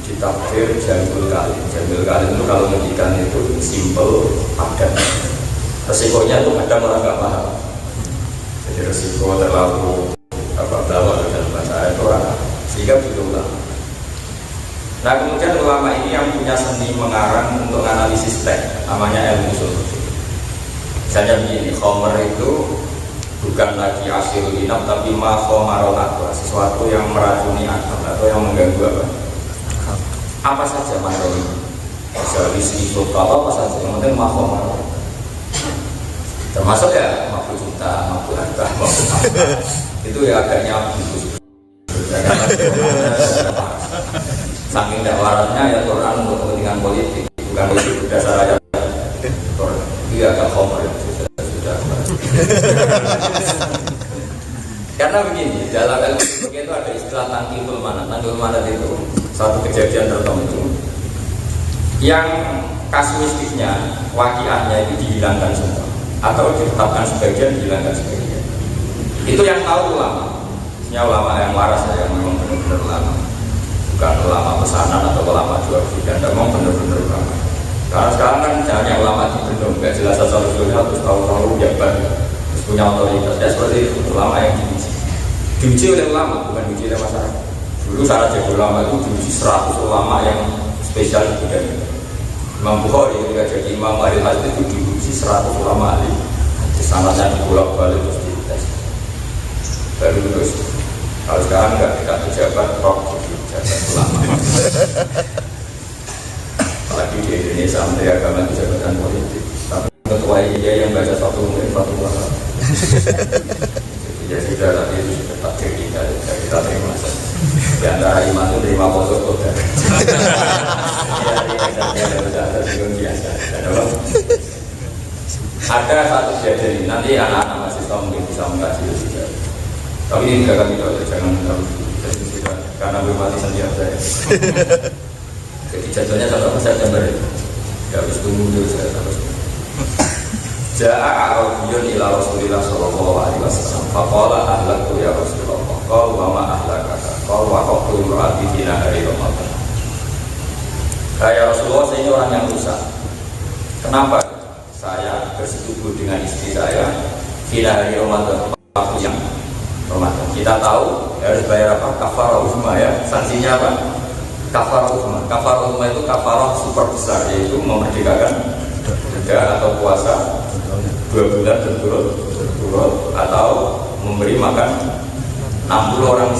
ditakdir jamil kalim. Jamil kalim itu kalau ngendikan itu simple, padat. Resikonya itu kadang orang nggak paham. Jadi resiko terlalu belawak dalam bahasa itu orang sehingga butuh ulama. Nah kemudian ulama ini yang punya seni mengarang untuk analisis teks, namanya ilmu usul. Misalnya begini, khamr itu bukan lagi asyirul inam tapi ma khamarul akbar, sesuatu yang meracuni akal atau yang mengganggu apa saja makhluk ini. Bisa isi kalau apa saja, yang penting ma khamarul. Termasuk ya mabuk cinta, mabuk harta, mabuk apa. Itu ya agaknya begitu. Saking tidak waratnya ya Quran untuk kepentingan politik, bukan politik berdasar ayat Quran. Dia agak khamr sudah. Karena begini, dalam ilmu itu ada istilah tangkil manat. Tangkil manat itu satu kejadian tertentu yang kasuistiknya, wakiahnya itu dihilangkan semua atau ditetapkan sebagian, dihilangkan sebagian. Itu yang tahu ulama. Ini ulama yang waras ya, yang memang benar-benar ulama. Bukan ulama pesanan atau ulama jual beli, dan memang benar-benar ulama. Karena sekarang kan caranya ulama di Bendung, nggak jelas asal-usulnya, terus tahu-tahu jabat, terus punya otoritas. Ya seperti itu, ulama yang diuji oleh ulama, bukan diuji oleh masyarakat. Dulu syarat jadi ulama itu diuji 100 ulama yang spesial di bidang itu. Imam Bukhari ketika jadi imam ahli hadis itu diuji 100 ulama ahli. Sanadnya dibolak-balik terus dites. Baru terus. Kalau sekarang nggak pejabat roh jadi pejabat ulama. apalagi di Indonesia Menteri Agama itu jabatan politik. Tapi ketua IAI yang baca satu mungkin fatwa. Ya sudah, tapi itu sudah takdir kita terima saja. Di antara iman itu terima foto dan ada satu kejadian nanti anak-anak mahasiswa mungkin bisa mengkaji juga. Tapi ini enggak kami tahu, jangan tahu. Karena belum mati sendiri saya. Jadi jadwalnya satu masa September. Ya harus tunggu dulu saya terus. Ja'a Arabiyun ila Rasulillah sallallahu alaihi wasallam. Faqala ahlaktu ya Rasulullah. Qala wa ma ahlakaka. Qala wa qaqtu imra'ati fi nahari Ramadan. Ya Rasulullah, saya ini orang yang rusak. Kenapa saya bersetubuh dengan istri saya di nahari Ramadan, waktu yang Ramadan? Kita tahu harus bayar apa? Kafarah uzma ya. Sanksinya apa? Kafarah uzma. Kafarah uzma itu kafarah super besar, yaitu memerdekakan budak atau puasa 2 bulan berturut-turut atau memberi makan 60 orang.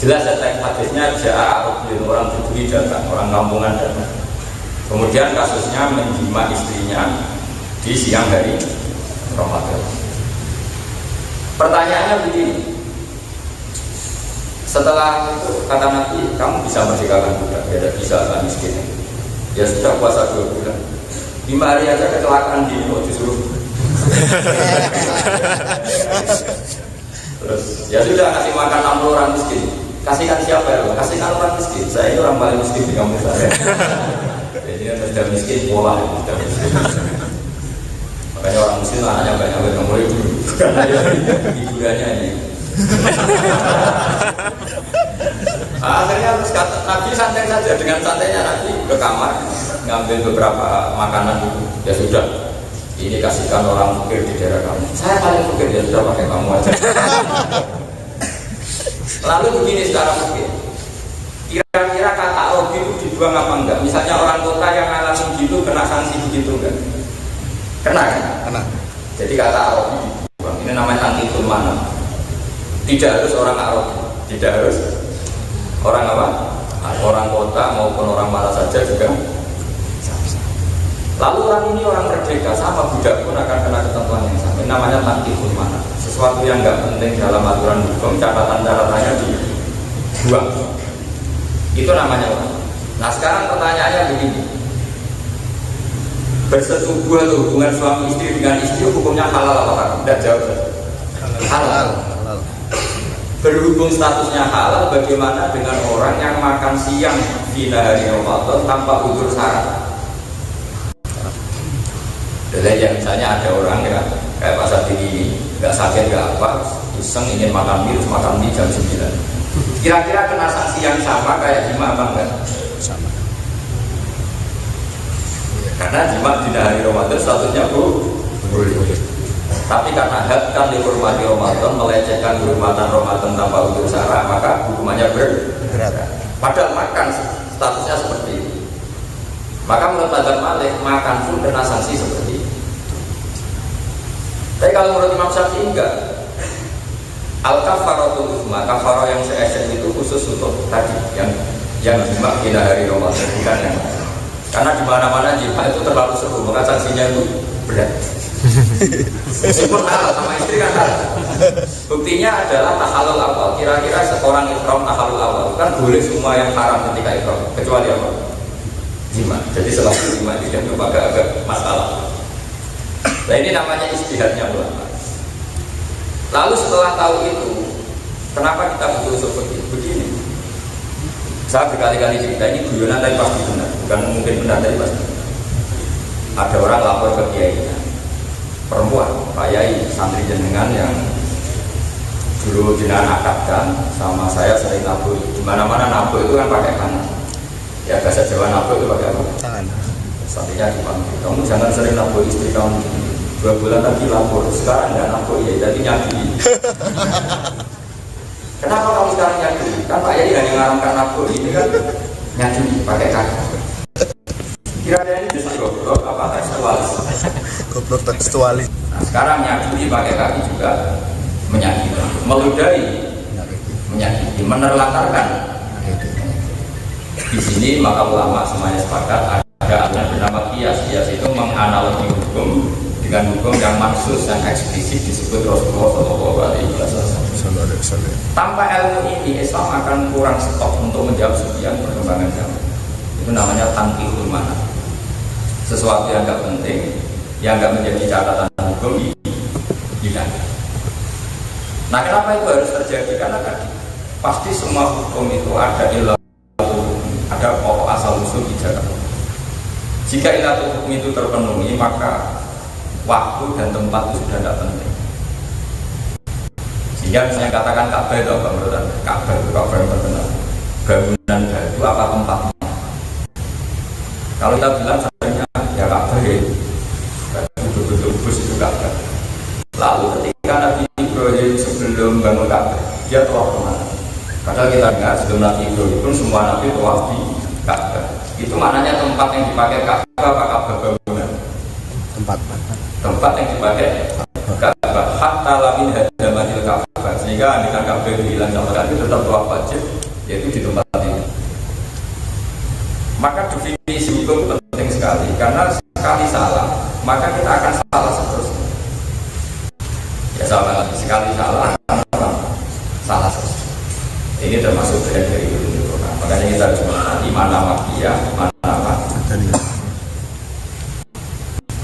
Jelas ya teks hadisnya Ja'a orang berdui datang, orang kampungan datang. Kemudian kasusnya menjima istrinya di siang hari Ramadan. Pertanyaannya begini, setelah itu kata Nabi, kamu bisa merdekakan budak, ya bisa kan miskin. Ya sudah puasa 2 bulan. 5 hari aja kecelakaan di Indo disuruh. Terus ya sudah kasih makan 60 orang miskin. Kasihkan siapa ya? Kasihkan orang miskin. Saya ini orang paling miskin di kampung saya. Jadi kan sudah miskin pola, sudah miskin. Makanya orang muslim anaknya banyak yang mulai dulu. Karena hiburannya ini. Akhirnya Nabi santai saja, dengan santainya Nabi ke kamar ngambil beberapa makanan itu. Ya sudah, ini kasihkan orang fakir di daerah kamu. Saya paling fakir, ya sudah pakai kamu aja. Lalu begini secara fakir, kira-kira kata Robi itu dibuang apa enggak? Misalnya orang kota yang ngalamin gitu kena sanksi begitu enggak? Kena kan? Kena. Jadi kata Robi dibuang. Ini namanya tangkiful mana? Tidak harus orang Arab, tidak harus orang apa? Orang kota maupun orang mana saja juga. Lalu orang ini orang merdeka, sama budak pun akan kena ketentuan yang sama. Ini namanya tangkiful mana? Sesuatu yang nggak penting dalam aturan hukum, catatan-catatannya dibuang. Itu namanya orang. Nah sekarang pertanyaannya begini, bersetubuh atau hubungan suami istri dengan istri hukumnya halal apa haram? Tidak jawab. Halal. Berhubung statusnya halal, bagaimana dengan orang yang makan siang di hari Ramadan tanpa udzur syarat? Jadi yang misalnya ada orang ya kayak Pak Sati ini nggak sakit nggak apa, iseng ingin makan mie jam 9. Kira-kira kena sanksi yang sama kayak jima apa enggak? Sama. Karena jima di hari Ramadan statusnya boleh. Tapi karena hak kan dihormati Ramadan, melecehkan kehormatan Ramadan tanpa udzur syarat, maka hukumannya berat. Padahal makan statusnya seperti itu. Maka menurut Mazhab Malik, makan pun kena sanksi seperti itu. Tapi kalau menurut Imam Syafi'i enggak. Al-kafaratul uzma, kafarah yang se-esen itu khusus untuk tadi yang jima di hari Ramadan, bukan yang lain. Karena di mana-mana jima itu terlalu seru, maka sanksinya itu berat. Meskipun halal sama istri kan halal. Buktinya adalah tahalul awal. Kira-kira seorang ihram tahalul awal kan boleh semua yang haram ketika ihram, kecuali apa? Jima. Jadi setelah jima tidak agak masalah. Nah ini namanya istihadnya ulama. Lalu setelah tahu itu, kenapa kita butuh seperti begini? Saya berkali-kali cerita ini guyonan tapi pasti benar, bukan mungkin benar tapi pasti. Ada orang lapor ke kiainya, perempuan, Pak Yai, santri jenengan yang dulu jenengan akadkan sama saya sering nabur. Di mana-mana nabur itu kan pakai kanan. Ya bahasa Jawa nabur itu pakai apa? Tangan. Santrinya dipanggil, kamu jangan sering nabur istri kamu. 2 bulan lagi lapor, sekarang nggak nabur ya, jadi nyakui. Kenapa kamu sekarang nyakui? Kan Pak Yai hanya ngaramkan nabur, ini kan nyakui, pakai kaki. Kira-kira ini bisa goblok apa tekstualis? Goblok tekstualis. Nah, sekarang nyakui pakai kaki juga menyakiti, meludahi, menyakiti, menerlantarkan. Di sini maka ulama semuanya sepakat ada aliran bernama kias. Kias itu menganalogi hukum dengan hukum yang mansus yang eksplisit disebut Rasulullah SAW. Tanpa ilmu ini Islam akan kurang stok untuk menjawab sekian perkembangan zaman. Itu namanya tangkihul mana. Sesuatu yang nggak penting, yang nggak menjadi catatan hukum hilang. Nah, kenapa itu harus terjadi? Karena tadi pasti semua hukum itu ada ilah, ada pokok asal usul dijaga. Jika ilah hukum itu terpenuhi, maka waktu dan tempat itu sudah tidak penting. Sehingga misalnya katakan Ka'bah itu apa menurut Anda? Ka'bah itu Ka'bah yang terkenal. Bangunan itu apa tempatnya? Kalau kita bilang sebenarnya ya Ka'bah itu betul-betul bus itu Ka'bah. Lalu ketika Nabi Ibrahim sebelum bangun Ka'bah, dia tawaf kemana? Padahal kita dengar sebelum Nabi Ibrahim pun semua Nabi tawaf di Ka'bah. Itu maknanya tempat yang dipakai Ka'bah apa Ka'bah bangunan? Tempat yang dipakai Ka'bah. Hatta lamin hadamatil Ka'bah. Sehingga andaikan Ka'bah hilang sama sekali tetap tawaf wajib, yaitu di tempat ini. Maka definisi hukum penting sekali karena sekali salah maka kita akan salah seterusnya. Ya salah lagi sekali salah salah terus. Ini termasuk dari hukum. Makanya kita harus mengenali mana makiyah, mana apa.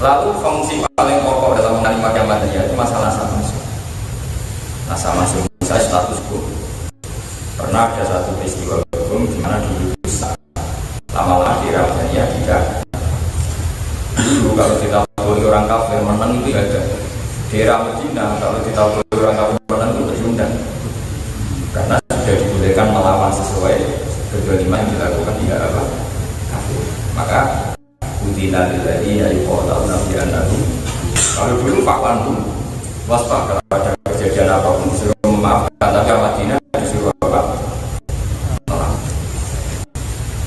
Lalu fungsi paling pokok dalam mengenali makiyah material itu masalah nasa masuk. Nasa masuk saya status quo. Pernah ada satu peristiwa hukum di mana dulu besar lama-lama dirabanya tidak. Dulu kalau kita boleh orang kafir menang itu ada. Daerah Medina kalau kita boleh orang kafir menang itu berundang. Karena sudah dibolehkan melawan sesuai kedoliman yang dilakukan tidak apa kafir. Maka udina lillahi ayyuhal nabiyan nabi. Kalau dulu Pak Wandu waspada pada kejadian apapun disuruh memaafkan, tapi Madinah disuruh apa?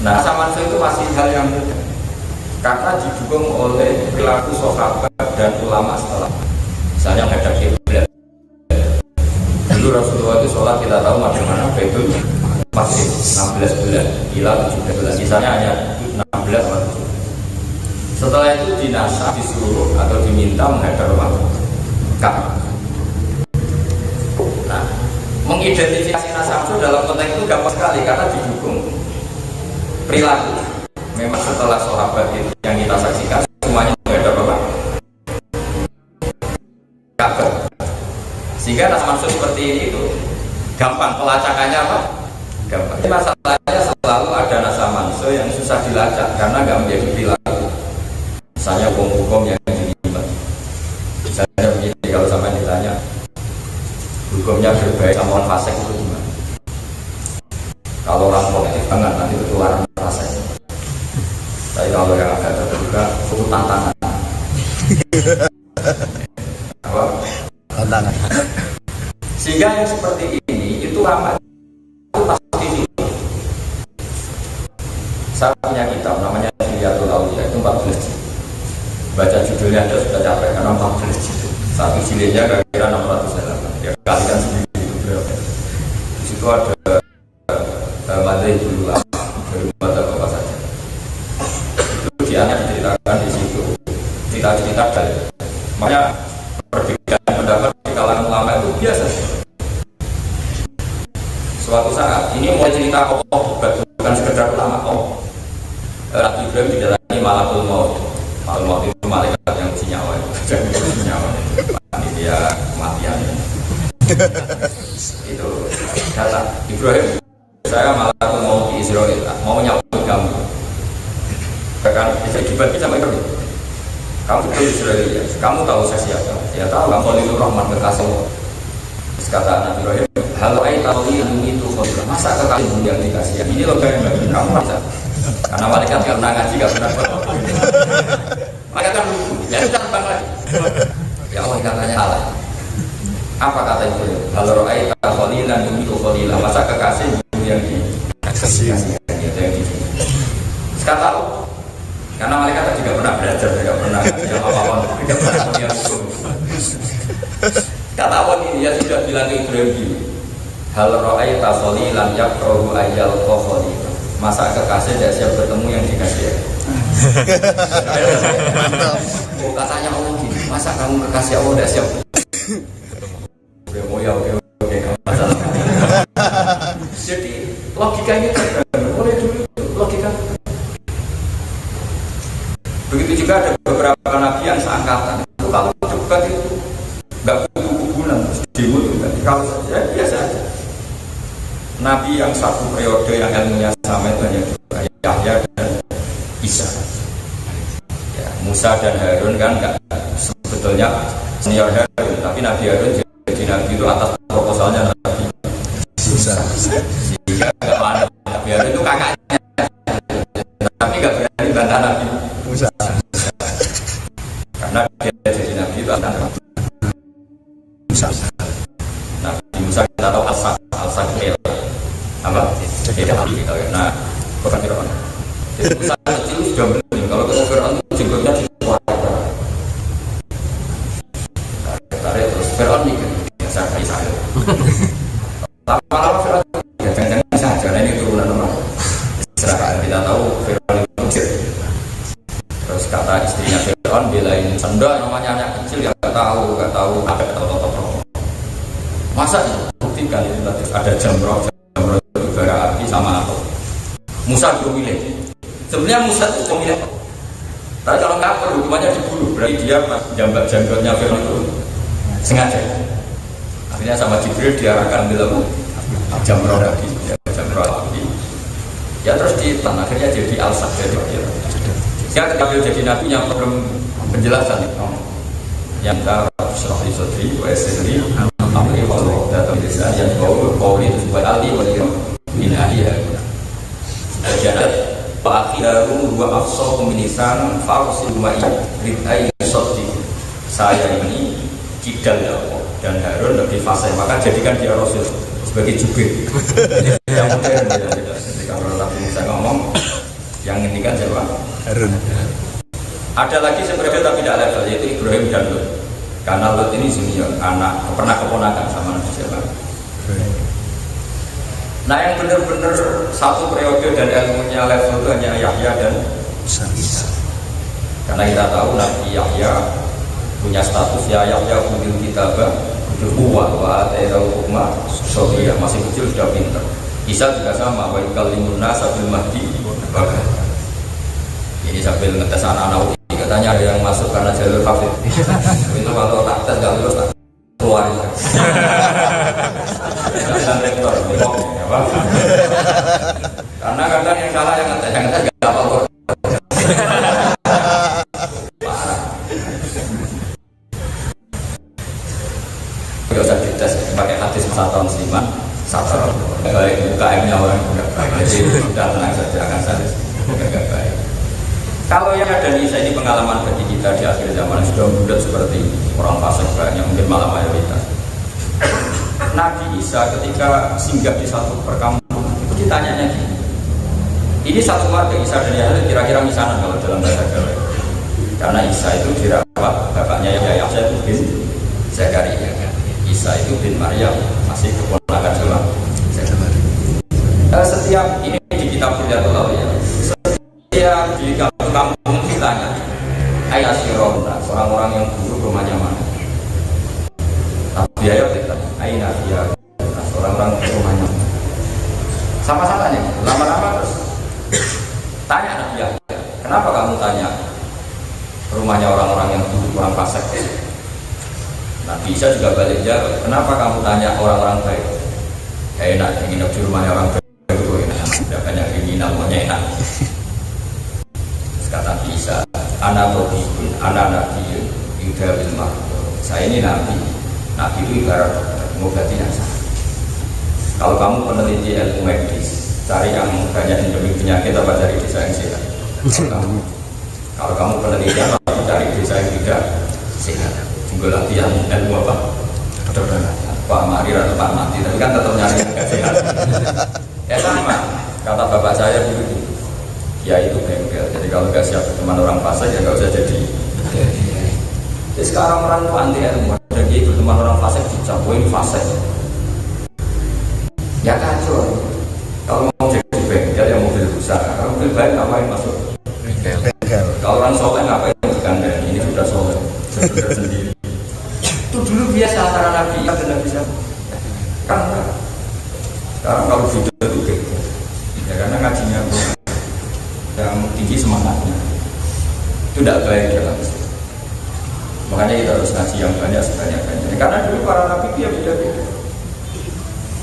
Nah, samanso itu masih hal yang mudah karena didukung oleh perilaku sahabat dan ulama setelah. Misalnya menghadap kiblat. Dulu Rasulullah itu sholat kita tahu bagaimana Baitul Maqdis 16 bulan, gila 17 bulan. Misalnya hanya 16 atau 17. Setelah itu dinasah, disuruh atau diminta menghadap Ka'bah. Nah, mengidentifikasi nasamsu dalam konteks itu gampang sekali karena didukung perilaku. Memang setelah sahabat itu yang kita saksikan semuanya menghadap apa? Ka'bah. Sehingga nasamsu seperti ini itu gampang pelacakannya apa? Gampang. Jadi masalahnya selalu ada nasamsu yang susah dilacak karena nggak menjadi perilaku. Misalnya hukum yang dilibat. Misalnya begini, kalau sampai ditanya hukumnya berbaik sama orang fasik itu gimana? Kalau orang politik banget nanti ketularan fasik. Tapi kalau yang agak terbuka itu tantangan. Apa? Tantangan. Sehingga yang seperti ini itu lama itu pasti itu. Saya punya kitab namanya Hilyatul Auliya itu 14 jilid. Baca judulnya aja sudah capek karena 14 jilid. Satu jilidnya kira-kira 600 halaman. Ya kalikan sendiri itu berapa? Di situ ada Madai dulu lah dari mata apa saja. Itu dianya diceritakan di situ. Cerita-cerita dari makanya perbedaan pendapat di kalangan ulama itu biasa. Suatu saat ini mulai cerita bukan sekedar ulama. Nabi Ibrahim didatangi malakul maut. Malakul maut itu malaikat yang uji nyawa. Jadi uji nyawa dia kematian. Itu datang Ibrahim. Saya malakul maut di Israel mau nyambut kamu. Bahkan bisa dibagi sama Ibrahim. Kamu betul Israel ya. Kamu tahu saya siapa? Ya tahu. Kamu itu Rahman kekasih. Kata Nabi Ibrahim, halo aitali itu khotbah. Masa kekasihmu yang dikasih? Ini loh kamu masa. Karena malaikat nggak pernah ngaji, nggak pernah malaikat kan lucu, ya sudah bang lagi. Ya Allah katanya salah. Apa kata itu? Halo aitali itu khotbah. Masa kekasihmu yang dikasih? Sekarang tahu. Karena malaikat juga pernah belajar, tidak pernah apa-apa, tidak pernah punya hukum. Kata awal ini dia sudah bilang ke Ibrahim, hal ro'aita kholilan yakrohu ayal kholilan. masa kekasih tidak siap bertemu yang dikasih ya? Oh, katanya Allah gini, masa kamu kekasih Allah tidak siap? Ya, oke, nggak masalah. Jadi logikanya boleh dulu logika. Begitu juga ada beberapa nabi yang seangkatan. Itu kalau debat itu nggak butuh hubungan, terus demo juga. Kalau saya biasa aja. Nabi yang satu periode yang ilmunya sama itu hanya dua, Yahya dan Isa. Ya, Musa dan Harun kan nggak sebetulnya senior Harun, tapi Nabi Harun jadi nabi itu atas proposalnya Nabi Musa. Sehingga nggak mana Nabi Harun itu kakaknya, tapi nggak berani bantah Nabi Musa. Karena dia jadi nabi itu atas Nabi Musa. Nabi Musa kita tahu al-Sakil apa? Tidak nabi kita ya. Nah, bukan Fir'aun. Jadi Musa kecil sudah bening. Kalau ketemu Fir'aun itu jenggotnya dikeluarkan. Tarik terus Fir'aun nih biasa kayak saya. Lama-lama Fir'aun jangan-jangan saja. Nah ini turunan orang. Serahkan kita tahu Fir'aun itu kecil. Terus kata istrinya Fir'aun belain senda namanya anak kecil yang nggak tahu ada tahu. Masa buktikan itu tadi ada jamroh bara api sama apa? Musa dulu milih. Sebenarnya Musa itu pemilih. Tapi kalau nggak perlu hukumannya dibunuh. Berarti dia jambak janggotnya Fir'aun itu sengaja. Akhirnya sama Jibril diarahkan dalam jamroh api. Ya terus ditahan. Akhirnya jadi al-Sak jadi. Saya ketika jadi nabi yang belum penjelasan yang kita surah Al-Sodri, Wa-Sirri, Amri, Wallah, Data Milisan, yang Qauli, itu sebuah Ali, Wallah, Binahi, Bagian Pak Akhidarum, Dua Afsal, Pemilisan, Fausil, Ma'i, Ridhai, Sodri. Saya ini Kidal dan Harun lebih fasih, maka jadikan dia Rasul sebagai jubir. Yang modern, ketika Rasulullah bisa ngomong, yang ngendikan siapa? Harun. Ada lagi sebenarnya tapi tidak level, yaitu Ibrahim dan Lut. Karena Lut ini senior, anak pernah keponakan sama Nabi siapa? Nah yang benar-benar satu periode dan ilmunya level itu hanya Yahya dan Isa. Karena kita tahu Nabi Yahya punya status ya Yahya punya kitabah, kuwa wa atayau hukma, sofiyah masih kecil sudah pintar. Isa juga sama, wa yukallimun nasa bil mahdi. Ini sambil ngetes anak-anak katanya ada yang masuk karena jalur hafid. Itu kalau tak tes nggak lulus tak keluar. Rektor, karena kadang yang salah yang ngetes nggak apa-apa. Gak usah dites pakai hadis satu musliman satu baik UKM-nya orang tidak baik, jadi sudah tenang saja akan saya tidak baik. Kalau yang ada di Isa ini pengalaman bagi kita di akhir zaman sudah bulat seperti orang fasik banyak, mungkin malah mayoritas. Nabi Isa ketika singgah di satu perkampungan itu ditanyanya gini, ini satu keluarga Isa dan Yahya kira-kira misanan kalau dalam bahasa Jawa, karena Isa itu dirawat bapaknya Yahya itu bin Zakaria, Isa itu bin Maryam masih keponakan sama Zakaria. Setiap ini di kitab Hidayatul Awliya, setiap di kampung ditanya ayat sirona orang-orang yang buruk rumahnya mana? Tapi ayat ditanya ayat dia orang-orang rumahnya sama-sama nih lama-lama terus tanya Nabi Yahya, kenapa kamu tanya rumahnya orang-orang yang buruk, orang fasik? Nabi Isa juga balik jawab, kenapa kamu tanya orang-orang baik? Ya enak, ingin di rumahnya orang baik itu enak, tidak banyak kriminal, maunya enak. Kata Isa, anak Robikun, anak Nabi Yuda Bilmar. Saya ini Nabi itu ibarat mengobati yang sakit. Kalau kamu peneliti ilmu medis, cari yang banyak endemik penyakit apa cari desa yang sehat? Kalau kamu peneliti apa cari desa yang tidak sehat? Juga latihan ilmu apa? Pak Marir atau Pak Mati, tapi kan tetap nyari yang sehat. Ya sama, kata bapak saya dulu. Ya itu bengkel, jadi kalau nggak siap teman orang fasik ya nggak usah jadi. Jadi sekarang orang itu anti ilmu, ada dia berteman orang fasik dicampur fasik. Ya kacau. Kalau mau jadi bengkel ya mobil lebih baik ngapain masuk? Kalau orang soleh ngapain dikandani? Ini sudah soleh, sudah sendiri. Itu dulu biasa antara Nabi dan Nabi siapa? Kan sekarang kalau video itu gitu. Ya karena ngajinya yang tinggi semangatnya itu tidak baik dalam Islam. Makanya kita harus ngaji yang banyak sebanyak-banyaknya. Karena dulu para Nabi itu ya beda-beda.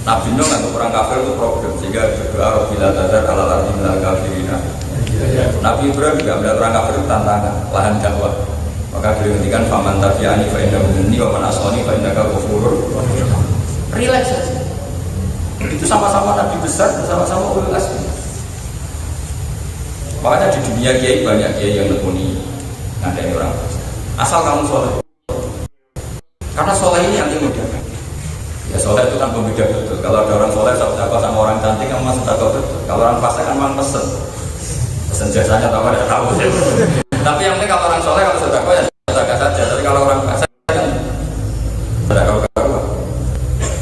Nabi Nuh nggak orang kafir itu problem sehingga berdoa bila tazar ala ardi minal kafirina. Nabi Ibrahim juga melihat orang kafir itu tantangan lahan dakwah. Maka beliau ngendikan faman tabi'ani fa innahu minni wa man asani fa innaka ghafurur. Relax saja. Itu sama-sama Nabi besar, sama-sama ulul azmi. Makanya di dunia kiai banyak kiai yang nekuni ngadain orang besar. Asal kamu soleh. Karena soleh ini anti mudah. Ya soleh itu kan pembeda betul. Kalau ada orang soleh sama orang cantik kamu masih takut betul. Kalau orang fase kan memang pesen jasanya tahu ada tahu. Tapi yang penting kalau orang soleh kalau sedekah ya sedekah saja. Tapi kalau orang fase kan sedekah.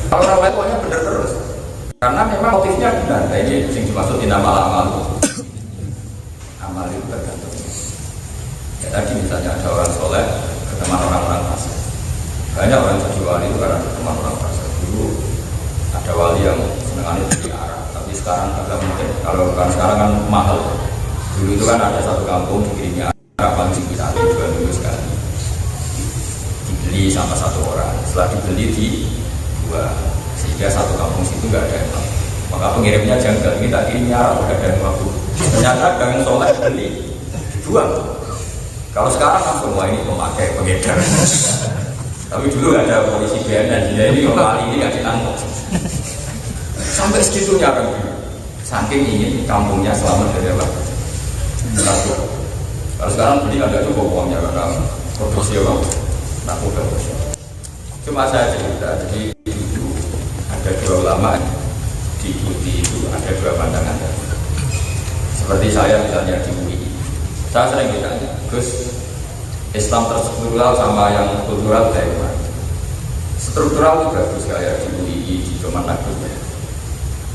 Kalau orang lain pokoknya benar terus. Karena memang motifnya benar. Nah, ini yang dimaksud di nama amal. Amal itu tergantung. Ya tadi misalnya ada orang soleh berteman orang-orang fase. Banyak orang jadi wali itu karena berteman orang fase. Dulu ada wali yang senangannya di Arab, tapi sekarang agak mungkin. Kalau kan sekarang kan mahal. Dulu itu kan ada satu kampung dikirinya Arab paling sekitar 2 minggu sekali. Dibeli sama satu orang. Setelah dibeli di dua, sehingga satu kampung situ nggak ada yang mau. Maka pengirimnya janggal, ini tak kirimnya Arab nggak ada yang mau. Ternyata ada yang soleh beli, dijual. Kalau sekarang kan semua ini memakai pengedar. Tapi dulu nggak ada polisi BNN, jadi ini kali ini nggak ditangkap. Sampai segitunya kan, saking ingin kampungnya selamat dari apa? Narkoba. Kalau sekarang beli agak cukup uangnya karena produksi orang narkoba. Cuma saya cerita, jadi dulu ada 2 ulama diikuti itu ada 2 pandangan. Seperti saya misalnya di UI, saya sering ditanya, Gus, Islam terstruktural sama yang kultural kayak gimana? Struktural itu bagus kayak di UI, di Kementerian.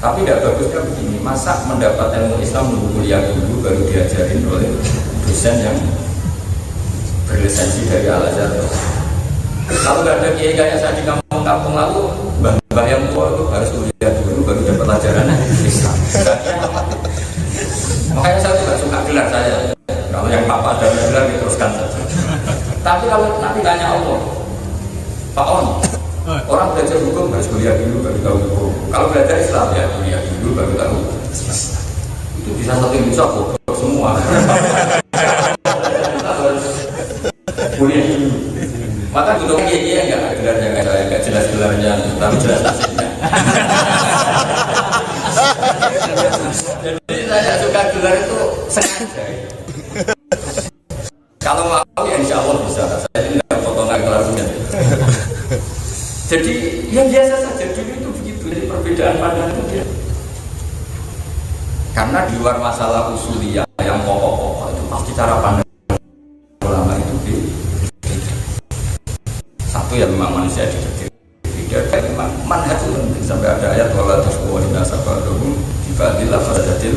Tapi tidak bagusnya begini, masa mendapat ilmu Islam dulu kuliah dulu baru diajarin oleh dosen yang berlisensi dari Al-Azhar. Kalau nggak ada kiai kayak saya di kampung-kampung lalu, mbah yang tua itu harus kuliah dulu baru dapat pelajaran Islam. Makanya saya juga suka gelar saya. Kalau yang papa ada gelar diteruskan saja. Tapi kalau nanti tanya Allah, Pak On, orang belajar hukum harus kuliah dulu baru tahu hukum. Kalau belajar Islam ya kuliah dulu baru tahu Islam. Itu bisa satu bisa bodoh semua. Kuliah dulu. Maka butuh kiai enggak ada gelarnya kayak saya, enggak jelas gelarnya, tapi jelas nasibnya. Jadi saya suka gelar itu sengaja. Kalau mau ya insya Allah bisa. Saya tidak potongan gelarnya. Jadi yang biasa saja dulu itu begitu. Jadi perbedaan pandangan itu dia. Karena di luar masalah usuliyah yang pokok-pokok itu pasti cara pandang ulama itu beda. Satu ya memang manusia tidak memang manhaj itu penting sampai ada ayat wala tasbuhu nasabahu dibadil lafadatil.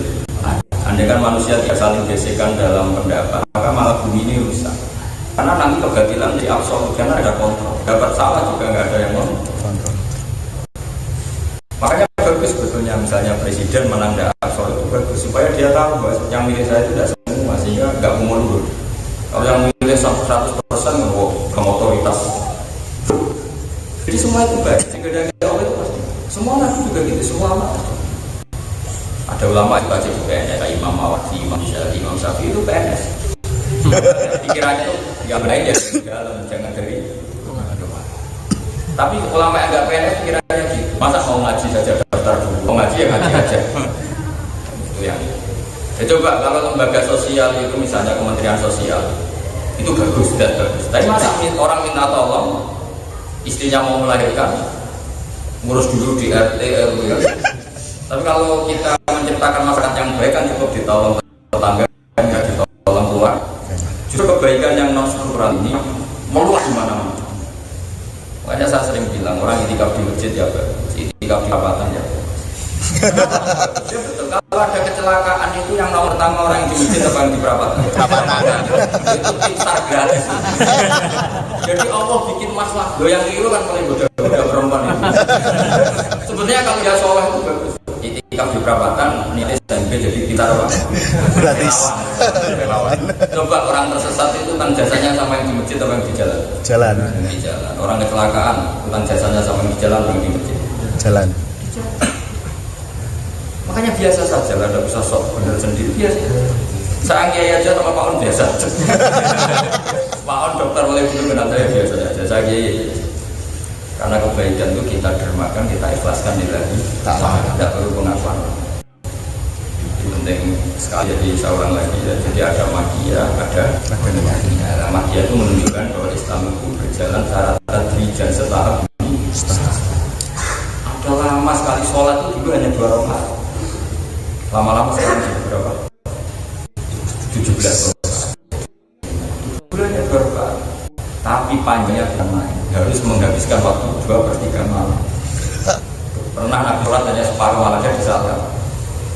Andai kan manusia tidak saling gesekan dalam pendapat, maka malah bumi ini rusak. Karena nanti kebatilan di absolut, karena ada kontrol. Dapat salah juga nggak ada yang kontrol. Makanya bagus sebetulnya misalnya presiden menang di absolut itu bagus supaya dia tahu bahwa yang milih saya itu tidak semua sehingga nggak mundur. Kalau yang milih 100% ke otoritas. Jadi semua itu baik. Sehingga dari Allah itu pasti. Semua nanti juga gitu, semua ulama. Ada ulama yang baca juga kayak Imam Mawardi, Imam Syafi'i itu PNS. Pikirannya itu nggak baik ya dalam jangan dari rumah. Tapi ulama yang nggak PNS pikirannya gitu. Masa mau ngaji saja daftar dulu, mau ngaji ya ngaji aja. Itu yang. Ya coba kalau lembaga sosial itu misalnya Kementerian Sosial itu bagus dan bagus. Tapi masa orang minta tolong istrinya mau melahirkan ngurus dulu di RT RW. Tapi kalau kita menciptakan masyarakat yang baik kan cukup ditolong tetangga, nggak ditolong keluar. Justru kebaikan yang non struktural ini meluas di mana-mana. Makanya saya sering bilang orang itikaf di masjid ya bagus, itikaf di perapatan ya bagus. Ya betul. Kalau ada kecelakaan itu yang nomor pertama orang yang di masjid atau yang di perapatan? Itu instar gratis. Jadi Allah bikin masalah. Lo yang keliru kan paling bodoh perempuan itu. Sebenarnya kalau dia soleh itu bagus. Itikaf di perapatan, nitis dan jadi kita apa? Gratis. Relawan. Coba orang tersesat itu kan jasanya sama yang di masjid atau yang di jalan? Jalan. Di jalan. Orang kecelakaan, bukan jasanya sama yang di jalan atau yang di masjid? Jalan. Makanya biasa saja, nggak ada bisa sok bener sendiri biasa. Saya kiai aja sama Pak On biasa. Pak On dokter boleh bener benar saya biasa saja. Saya kiai. Karena kebaikan itu kita dermakan, kita ikhlaskan lillahi ta'ala. Tidak perlu pengakuan. Itu penting sekali. Jadi seorang lagi ya. Jadi ada magia, ada magia. Nah, magia itu menunjukkan bahwa Islam itu berjalan secara tadrijan setahap demi setahap. Ada lama sekali sholat itu dulu hanya 2 rakaat. Lama-lama sekarang jadi berapa? 17 rakaat. Bulannya 2 rakaat. Tapi panjangnya karena harus menghabiskan waktu 2/3 malam. Pernah Nabi sholat hanya separuh malamnya disalahkan.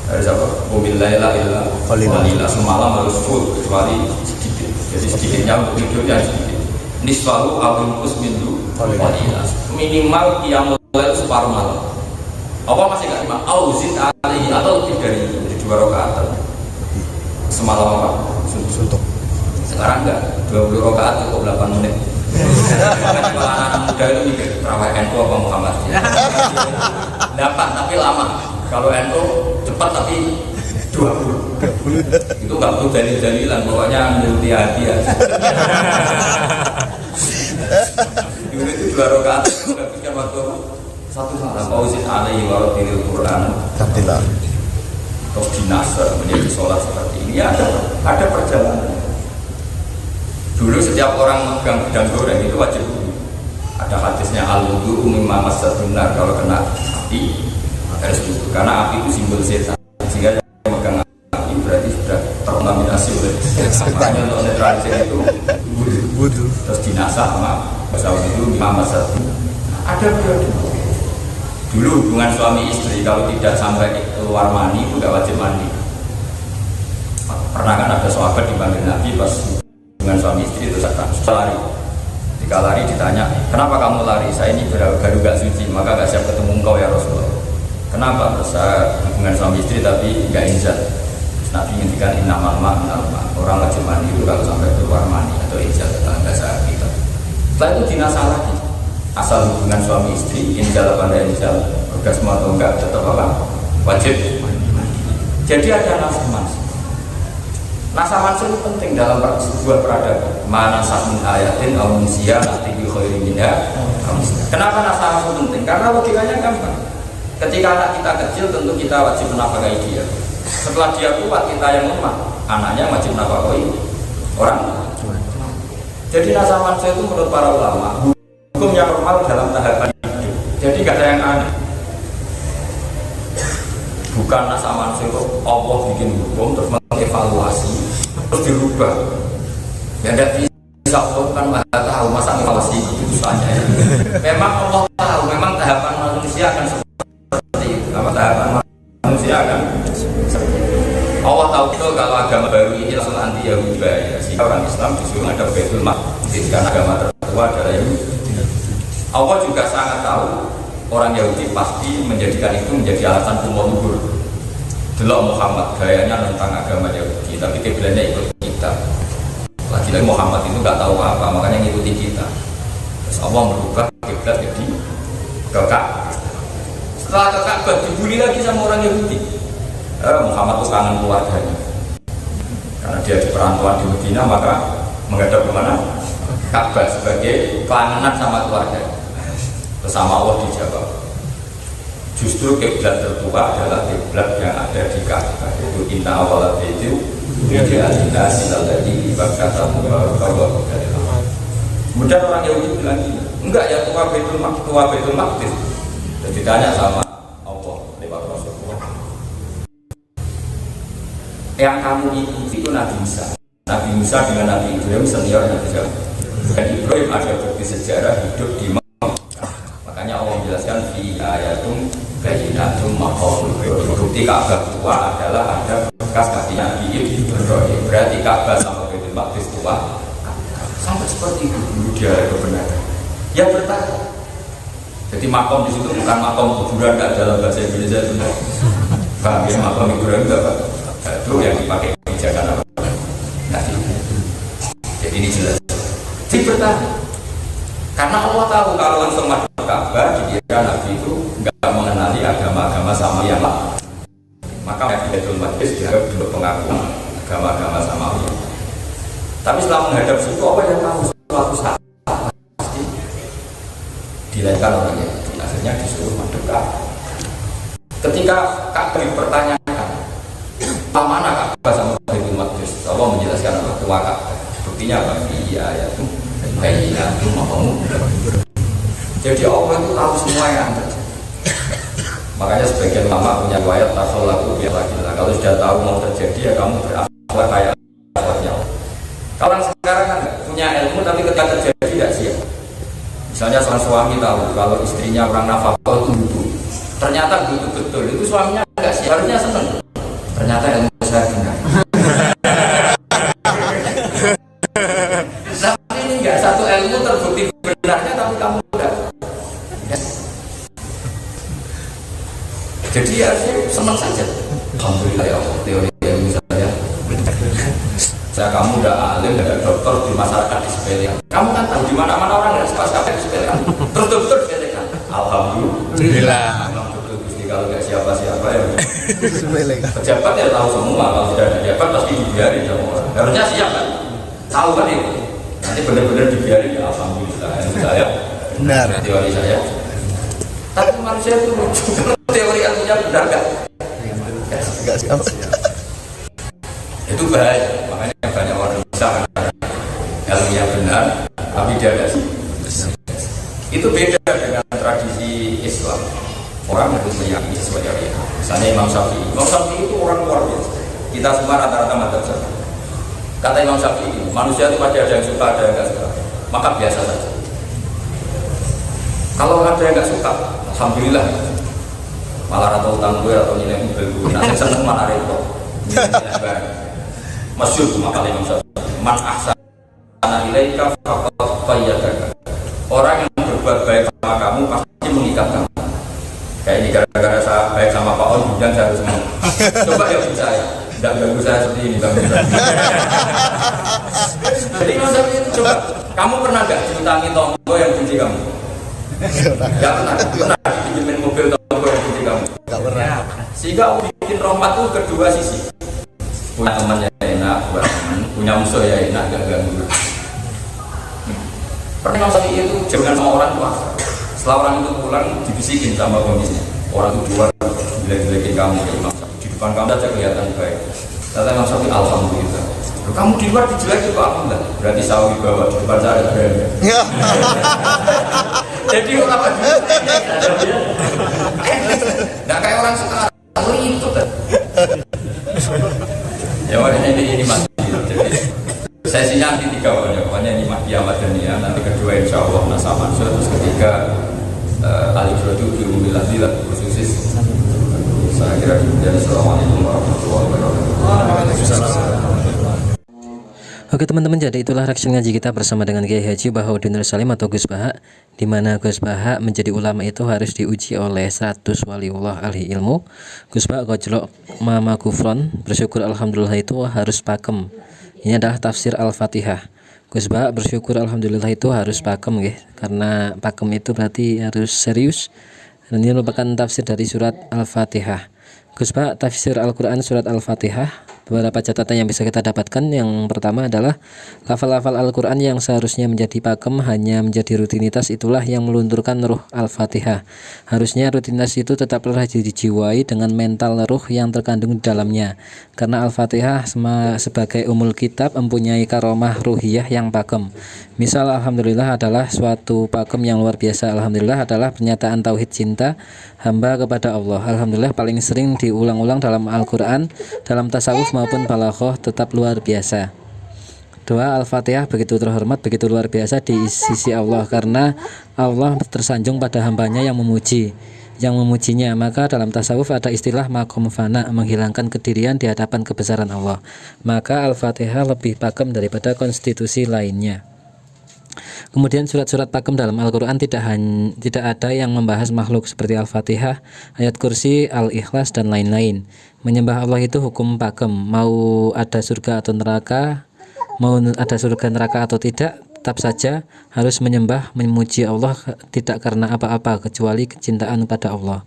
Harus apa? Wabillahilah illa qalila. Semalam harus full kecuali sedikit. Jadi sedikitnya untuk tidurnya sedikit. Nisfahu awinkus mindu qalila. Minimal qiyamul lail separuh malam. Apa masih nggak lima? Auzid alaihi atau lebih dari itu, jadi 2 rakaat. Semalam apa? Suntuk. Sekarang enggak, 20 rakaat cukup 8 menit. Kalau anak muda itu mikir terawih NU apa Muhammad? 8 tapi lama. Kalau NU cepat tapi 20. Itu nggak perlu dalil-dalilan, pokoknya menurut hati ya. Dulu itu 2 rakaat, habiskan waktu 1 malam. Auzid alaihi wa tilil Quran. Alhamdulillah. Terus dinasar menjadi sholat seperti ini. Ya, ada perjalanan. Dulu setiap orang megang gedang goreng itu wajib wudu. Ada hadisnya al-wudu mimma massatunar, kalau kena api harus wudu. Karena api itu simbol setan. Sehingga yang megang api berarti sudah terkontaminasi oleh makanya untuk netralisir itu wudu. Terus dinasah sama bahasa wudu mimma massatunar. Ada periode. Dulu hubungan suami istri kalau tidak sampai keluar mani itu tidak wajib mandi. Pernah kan ada sahabat dipanggil Nabi pas dengan suami istri itu sedang lari. Ketika lari ditanya, kenapa kamu lari? Saya ini baru gak suci, maka gak siap ketemu engkau ya Rasulullah. Kenapa? Saya hubungan suami istri tapi gak inzal. Nabi ngintikan innamal ma'al orang wajib mandi itu kalau sampai keluar mani atau inzal dalam bahasa kita. Setelah itu dinasah lagi. Asal hubungan suami istri, inzal apa enggak inzal, orgasme atau enggak, tetap apa? Wajib. Jadi ada nasah mansur. Nasah mansur itu penting dalam sebuah peradaban. Mana sahmin ayatin al-munsiyah nanti bi khairin minha. Kenapa nasah mansur penting? Karena logikanya gampang. Ketika anak kita kecil tentu kita wajib menafkahi dia. Setelah dia kuat kita yang lemah, anaknya wajib menafkahi orang. Jadi nasah mansur itu menurut para ulama hukumnya normal dalam tahapan hidup. Jadi nggak ada yang aneh. Bukan nasah mansur Allah bikin hukum terus mengevaluasi terus dirubah. Ya tidak bisa Allah kan maha tahu masa evaluasi itu susahnya. Memang Allah tahu, memang tahapan manusia akan seperti itu. Apa tahapan manusia akan seperti itu. Allah tahu betul kalau agama baru ini langsung anti Yahudi ya. Sehingga orang Islam disuruh ada Baitul Maqdis karena agama tertua adalah Yahudi. Allah juga sangat tahu orang Yahudi pasti menjadikan itu menjadi alasan umur luhur. Delok Muhammad gayanya tentang agama Yahudi, tapi kiblatnya ikut kita. Lagi-lagi Muhammad itu nggak tahu apa, makanya ngikuti kita. Terus Allah merubah kiblat jadi ke Ka'bah. Setelah ke Ka'bah dibully lagi sama orang Yahudi. Muhammad itu kangen keluarganya. Karena dia di perantauan di Medina, maka menghadap kemana? Ka'bah sebagai kelangenan sama keluarga. Bersama Allah dijawab. Justru kiblat tertua adalah kiblat yang ada di Ka'bah. Itu inna awal itu Ida silal dari ibakata mubarakah. Kemudian orang Yahudi bilang gini, enggak ya tua Baitul Maqdis. Dan ditanya sama Allah lewat Rasulullah. Yang kamu ikuti itu Nabi Musa. Nabi Musa dengan Nabi Ibrahim senior Nabi Musa. Dan Ibrahim ada bukti sejarah hidup di Mekah. Makanya Allah menjelaskan fi ayatum bayyinatum maqamul Ibrahim. Bukti Ka'bah tua adalah ada bekas kakinya Nabi Ibrahim. Berarti Ka'bah sama Baitul Maqdis tua. Sampai seperti itu dulu dia kebenaran. Ya bertahan. Jadi makom di situ bukan makom kuburan, nggak dalam bahasa Indonesia itu. Paham ya, makom kuburan itu apa? Itu yang dipakai kebijakan apa? Nanti. Jadi ini jelas. Jadi bertahan. Karena Allah tahu kalau langsung masuk Ka'bah, dikira Nabi itu nggak mengenali agama-agama sama yang lain. Maka Nabi Baitul Maqdis dianggap dulu pengakuan agama-agama samawi. Tapi setelah menghadap situ, apa yang tahu suatu saat pasti dilahirkan orangnya. Akhirnya disuruh mendekat. Ketika Ka'bah dipertanyakan, mana Ka'bah sama Baitul Maqdis? Allah menjelaskan apa tua Ka'bah. Buktinya apa? Iya ya itu. Kayaknya itu mau. Jadi Allah itu tahu semua yang terjadi. Makanya sebagian ulama punya riwayat tasawwur biar lagi. Kalau sudah tahu mau terjadi ya kamu berakhlak kayak akhlaknya. Kalau sekarang kan punya ilmu tapi ketika terjadi tidak siap. Misalnya seorang suami tahu kalau istrinya orang nafkah itu butuh. Ternyata butuh betul itu suaminya enggak siap. Harusnya senang. Ternyata ilmu saya benar. Tapi ini enggak satu ilmu terbukti benarnya tapi kamu enggak. Yes. Jadi ya senang saja. Alhamdulillah ya Allah, teori ilmu saya kamu udah alim, udah dokter di masyarakat disepelekan. Kamu kan tahu di mana-mana orang nggak suka disepelekan. Terus dokter disepelekan. Alhamdulillah. Memang betul kalau nggak siapa-siapa ya. Pejabat ya tahu semua. Kalau sudah ada pejabat pasti dibiarin sama orang. Harusnya siap kan? Tahu kan itu. Nanti benar-benar dibiarin ya alhamdulillah. Itu saya. Benar. Teori saya. Tapi manusia itu lucu. Teori ilmunya benar nggak? Nggak siap. Itu bahaya. Makanya banyak orang bisa ilmunya benar, tapi dia tidak sih. Itu beda dengan tradisi Islam. Orang harus meyakini sesuai syariat. Misalnya Imam Syafi'i. Imam Syafi'i itu orang luar biasa. Kita semua rata-rata madzhab Syafi'i. Kata Imam Syafi'i, manusia itu pasti ada yang suka, ada yang tidak suka. Maka biasa saja. Kalau ada yang tidak suka, alhamdulillah. Malah atau utang gue atau nilai mobil gue. Nanti seneng mana repot. Masyhur itu makalah Imam Syafi'i. Man ahsana ilaika faqad qayyadaka. Orang yang berbuat baik sama kamu pasti mengikat kamu. Kayak ini gara-gara saya baik sama Pak On, dan saya harus mau. Coba ya saya, tidak ganggu saya seperti ini Bang. Jadi Imam Syafi'i itu coba, kamu pernah nggak diutangi tonggo yang benci kamu? Nggak pernah. Pernah dipinjemin mobil tonggo yang benci kamu? Nggak pernah. Sehingga bikin rahmat itu kedua sisi. Punya teman ya enak, punya musuh ya enak, gak ganggu. Pernah Imam Syafi'i itu jangan sama orang tua. Setelah orang itu pulang dibisikin sama kondisinya. Orang itu keluar jelek-jelekin kamu ya Imam Syafi'i. Di depan kamu saja kelihatan baik. Kata Imam Syafi'i alhamdulillah. Kamu di luar dijelek itu alhamdulillah. Berarti sawi bawa di depan saya ada berani. Jadi orang apa? Nggak kayak orang sekarang. Itu kan. Ya makanya ini masih jadi sesinya nanti 3 pokoknya ini Mahdi Ahmad Dania, nanti kedua insya Allah Nasa Mansur, terus ketiga Alif Rodu Birumilah Dilat Khususis. Saya kira demikian. Assalamualaikum warahmatullahi wabarakatuh. Oke teman-teman, jadi itulah reaksi ngaji kita bersama dengan Kiai Haji Bahauddin Nur Salim atau Gus Baha, di mana Gus Baha menjadi ulama itu harus diuji oleh 100 waliullah ahli ilmu. Gus Baha gojlok mama kufron, bersyukur alhamdulillah itu harus pakem. Ini adalah tafsir Al-Fatihah. Gus Baha bersyukur alhamdulillah itu harus pakem ya, karena pakem itu berarti harus serius. Dan ini merupakan tafsir dari surat Al-Fatihah. Gus Baha tafsir Al-Quran surat Al-Fatihah. Beberapa catatan yang bisa kita dapatkan, yang pertama adalah lafal-lafal Al-Quran yang seharusnya menjadi pakem hanya menjadi rutinitas, itulah yang melunturkan ruh Al-Fatihah. Harusnya rutinitas itu tetaplah dijiwai dengan mental ruh yang terkandung di dalamnya, karena Al-Fatihah sebagai umul kitab mempunyai karomah ruhiyah yang pakem. Misal alhamdulillah adalah suatu pakem yang luar biasa. Alhamdulillah adalah pernyataan tauhid cinta hamba kepada Allah. Alhamdulillah paling sering diulang-ulang dalam Al-Quran, dalam tasawuf maupun balaghah, tetap luar biasa. Doa Al-Fatihah begitu terhormat, begitu luar biasa di sisi Allah, karena Allah tersanjung pada hambanya yang memuji. yang memujinya. Maka dalam tasawuf ada istilah maqam fana, menghilangkan kedirian di hadapan kebesaran Allah. Maka Al-Fatihah lebih pakem daripada konstitusi lainnya. Kemudian surat-surat pakem dalam Al-Quran tidak ada yang membahas makhluk seperti Al-Fatihah, ayat kursi, Al-Ikhlas, dan lain-lain. Menyembah Allah itu hukum pakem, mau ada surga atau neraka, mau ada surga neraka atau tidak, tetap saja harus menyembah, memuji Allah tidak karena apa-apa kecuali kecintaan pada Allah.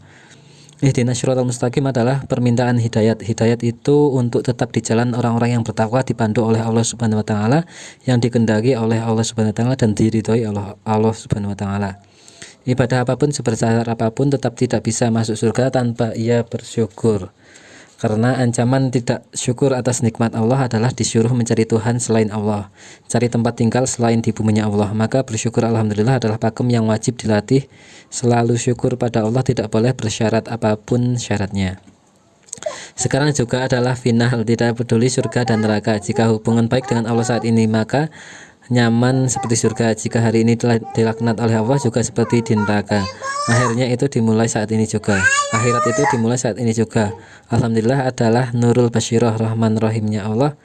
Ihdinas syiratal mustaqim adalah permintaan hidayat. Hidayat itu untuk tetap di jalan orang-orang yang bertakwa, dipandu oleh Allah Subhanahu wa taala, yang dikendaki oleh Allah Subhanahu wa taala dan diridhoi oleh Allah Subhanahu wa taala. Ibadah apapun sebesar apapun tetap tidak bisa masuk surga tanpa ia bersyukur. Karena ancaman tidak syukur atas nikmat Allah adalah disuruh mencari Tuhan selain Allah, cari tempat tinggal selain di buminya Allah. Maka bersyukur alhamdulillah adalah pakem yang wajib dilatih. Selalu syukur pada Allah, tidak boleh bersyarat apapun syaratnya. Sekarang juga adalah final, tidak peduli surga dan neraka. Jika hubungan baik dengan Allah saat ini, maka nyaman seperti surga. Jika hari ini telah dilaknat oleh Allah, juga seperti di neraka. Akhirnya itu dimulai saat ini juga. Akhirat itu dimulai saat ini juga. Alhamdulillah adalah nurul basyirah, rahman rahimnya Allah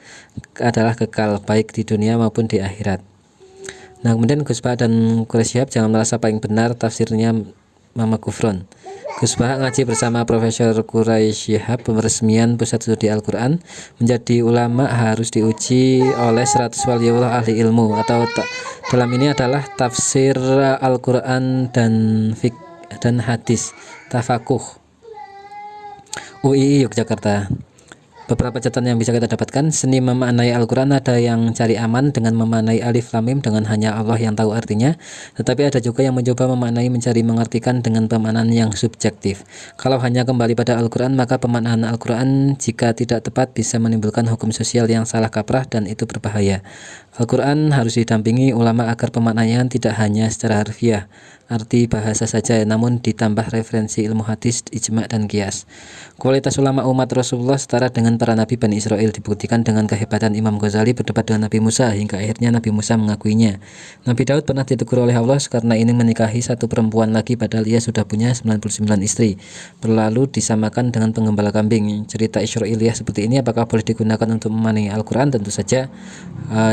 adalah kekal baik di dunia maupun di akhirat. Nah, kemudian Gus Bah dan Quraish Shihab jangan merasa paling benar tafsirnya Mama Kufron. Gus Bah ngaji bersama Profesor Quraish Shihab peresmian Pusat Studi Al-Quran. Menjadi ulama harus diuji oleh 100 waliullah ahli ilmu, atau dalam ini adalah tafsir Al-Quran dan hadis, tafakuh. UII Yogyakarta. Beberapa catatan yang bisa kita dapatkan: seni memaknai Al-Quran ada yang cari aman dengan memaknai alif lam mim dengan hanya Allah yang tahu artinya, tetapi ada juga yang mencoba memaknai mencari mengartikan dengan pemaknaan yang subjektif. Kalau hanya kembali pada Al-Quran, maka pemaknaan Al-Quran jika tidak tepat bisa menimbulkan hukum sosial yang salah kaprah dan itu berbahaya. Al-Quran harus didampingi ulama agar pemaknaan tidak hanya secara harfiah, arti bahasa saja, namun ditambah referensi ilmu hadis, ijma' dan qiyas. Kualitas ulama umat Rasulullah setara dengan para nabi Bani Israel dibuktikan dengan kehebatan Imam Ghazali berdebat dengan Nabi Musa hingga akhirnya Nabi Musa mengakuinya. Nabi Daud pernah ditegur oleh Allah karena ingin menikahi satu perempuan lagi padahal ia sudah punya 99 istri. Berlalu disamakan dengan penggembala kambing. Cerita Israiliyah seperti ini apakah boleh digunakan untuk memaknai Al-Quran? Tentu saja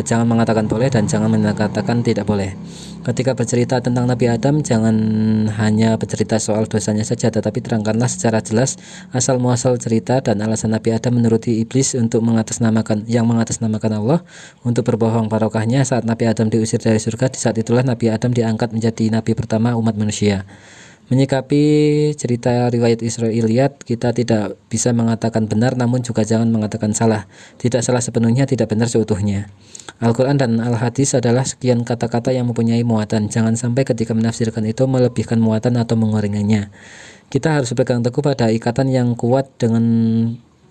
jangan mengatakan boleh dan jangan mengatakan tidak boleh. Ketika bercerita tentang Nabi Adam, jangan hanya bercerita soal dosanya saja, tetapi terangkanlah secara jelas asal muasal cerita dan alasan Nabi Adam menuruti iblis untuk mengatasnamakan Allah, untuk berbohong barokahnya saat Nabi Adam diusir dari surga. Di saat itulah Nabi Adam diangkat menjadi nabi pertama umat manusia. Menyikapi cerita riwayat Israiliyat, kita tidak bisa mengatakan benar namun juga jangan mengatakan salah. Tidak salah sepenuhnya, tidak benar seutuhnya. Al-Quran dan Al-Hadis adalah sekian kata-kata yang mempunyai muatan. Jangan sampai ketika menafsirkan itu melebihkan muatan atau menguranginya. Kita harus berpegang teguh pada ikatan yang kuat dengan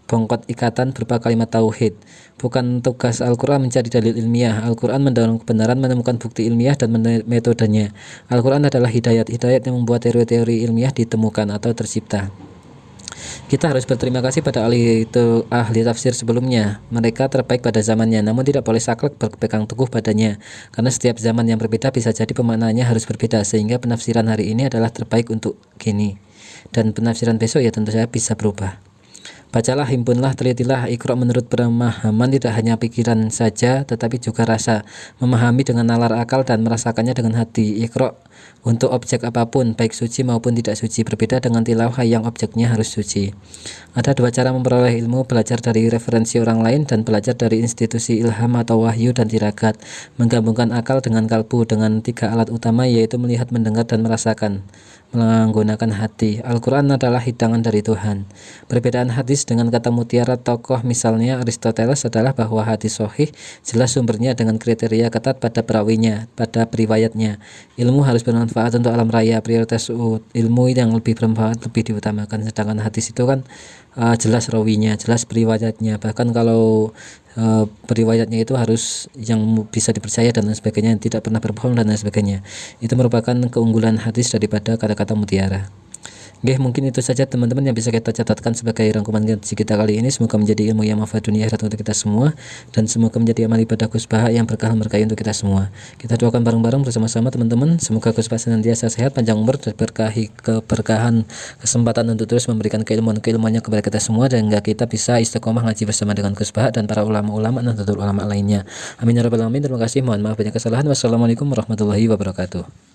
bongkot ikatan berupa kalimat tauhid. Bukan tugas Al-Quran mencari dalil ilmiah. Al-Quran mendorong kebenaran, menemukan bukti ilmiah dan metodenya. Al-Quran adalah hidayat yang membuat teori-teori ilmiah ditemukan atau tercipta. Kita harus berterima kasih pada ahli tafsir sebelumnya. Mereka terbaik pada zamannya, namun tidak boleh saklek berpegang teguh padanya, karena setiap zaman yang berbeda bisa jadi pemaknaannya harus berbeda, sehingga penafsiran hari ini adalah terbaik untuk kini, dan penafsiran besok ya tentu saja bisa berubah. Bacalah, himpunlah, telitilah. Iqra menurut pemahaman tidak hanya pikiran saja, tetapi juga rasa. Memahami dengan nalar akal dan merasakannya dengan hati. Iqra untuk objek apapun, baik suci maupun tidak suci, berbeda dengan tilawah yang objeknya harus suci. Ada dua cara memperoleh ilmu: belajar dari referensi orang lain dan belajar dari institusi ilham atau wahyu dan tirakat. Menggabungkan akal dengan kalbu dengan tiga alat utama, yaitu melihat, mendengar, dan merasakan menggunakan hati. Al-Quran adalah hidangan dari Tuhan. Perbedaan hadis dengan kata mutiara tokoh misalnya Aristoteles adalah bahwa hadis sahih jelas sumbernya dengan kriteria ketat pada perawinya, pada periwayatnya. Ilmu harus bermanfaat untuk alam raya. Prioritas ilmu yang lebih bermanfaat lebih diutamakan, sedangkan hadis itu kan jelas rawinya, jelas periwayatnya. Bahkan kalau periwayatnya itu harus yang bisa dipercaya dan lain sebagainya, tidak pernah berbohong dan lain sebagainya. Itu merupakan keunggulan hadis daripada kata-kata mutiara. Oke, mungkin itu saja teman-teman yang bisa kita catatkan sebagai rangkuman ngaji kita kali ini. Semoga menjadi ilmu yang manfaat dunia akhirat untuk kita semua, dan semoga menjadi amal ibadah Gus Baha yang berkah berkahi untuk kita semua. Kita doakan bareng-bareng bersama-sama teman-teman. Semoga Gus Baha senantiasa sehat, panjang umur, dan berkahi keberkahan kesempatan untuk terus memberikan keilmuannya kepada kita semua, dan hingga kita bisa istiqomah ngaji bersama dengan Gus Baha dan para ulama-ulama dan ulama lainnya. Amin ya rabbal alamin. Terima kasih. Mohon maaf banyak kesalahan. Wassalamualaikum warahmatullahi wabarakatuh.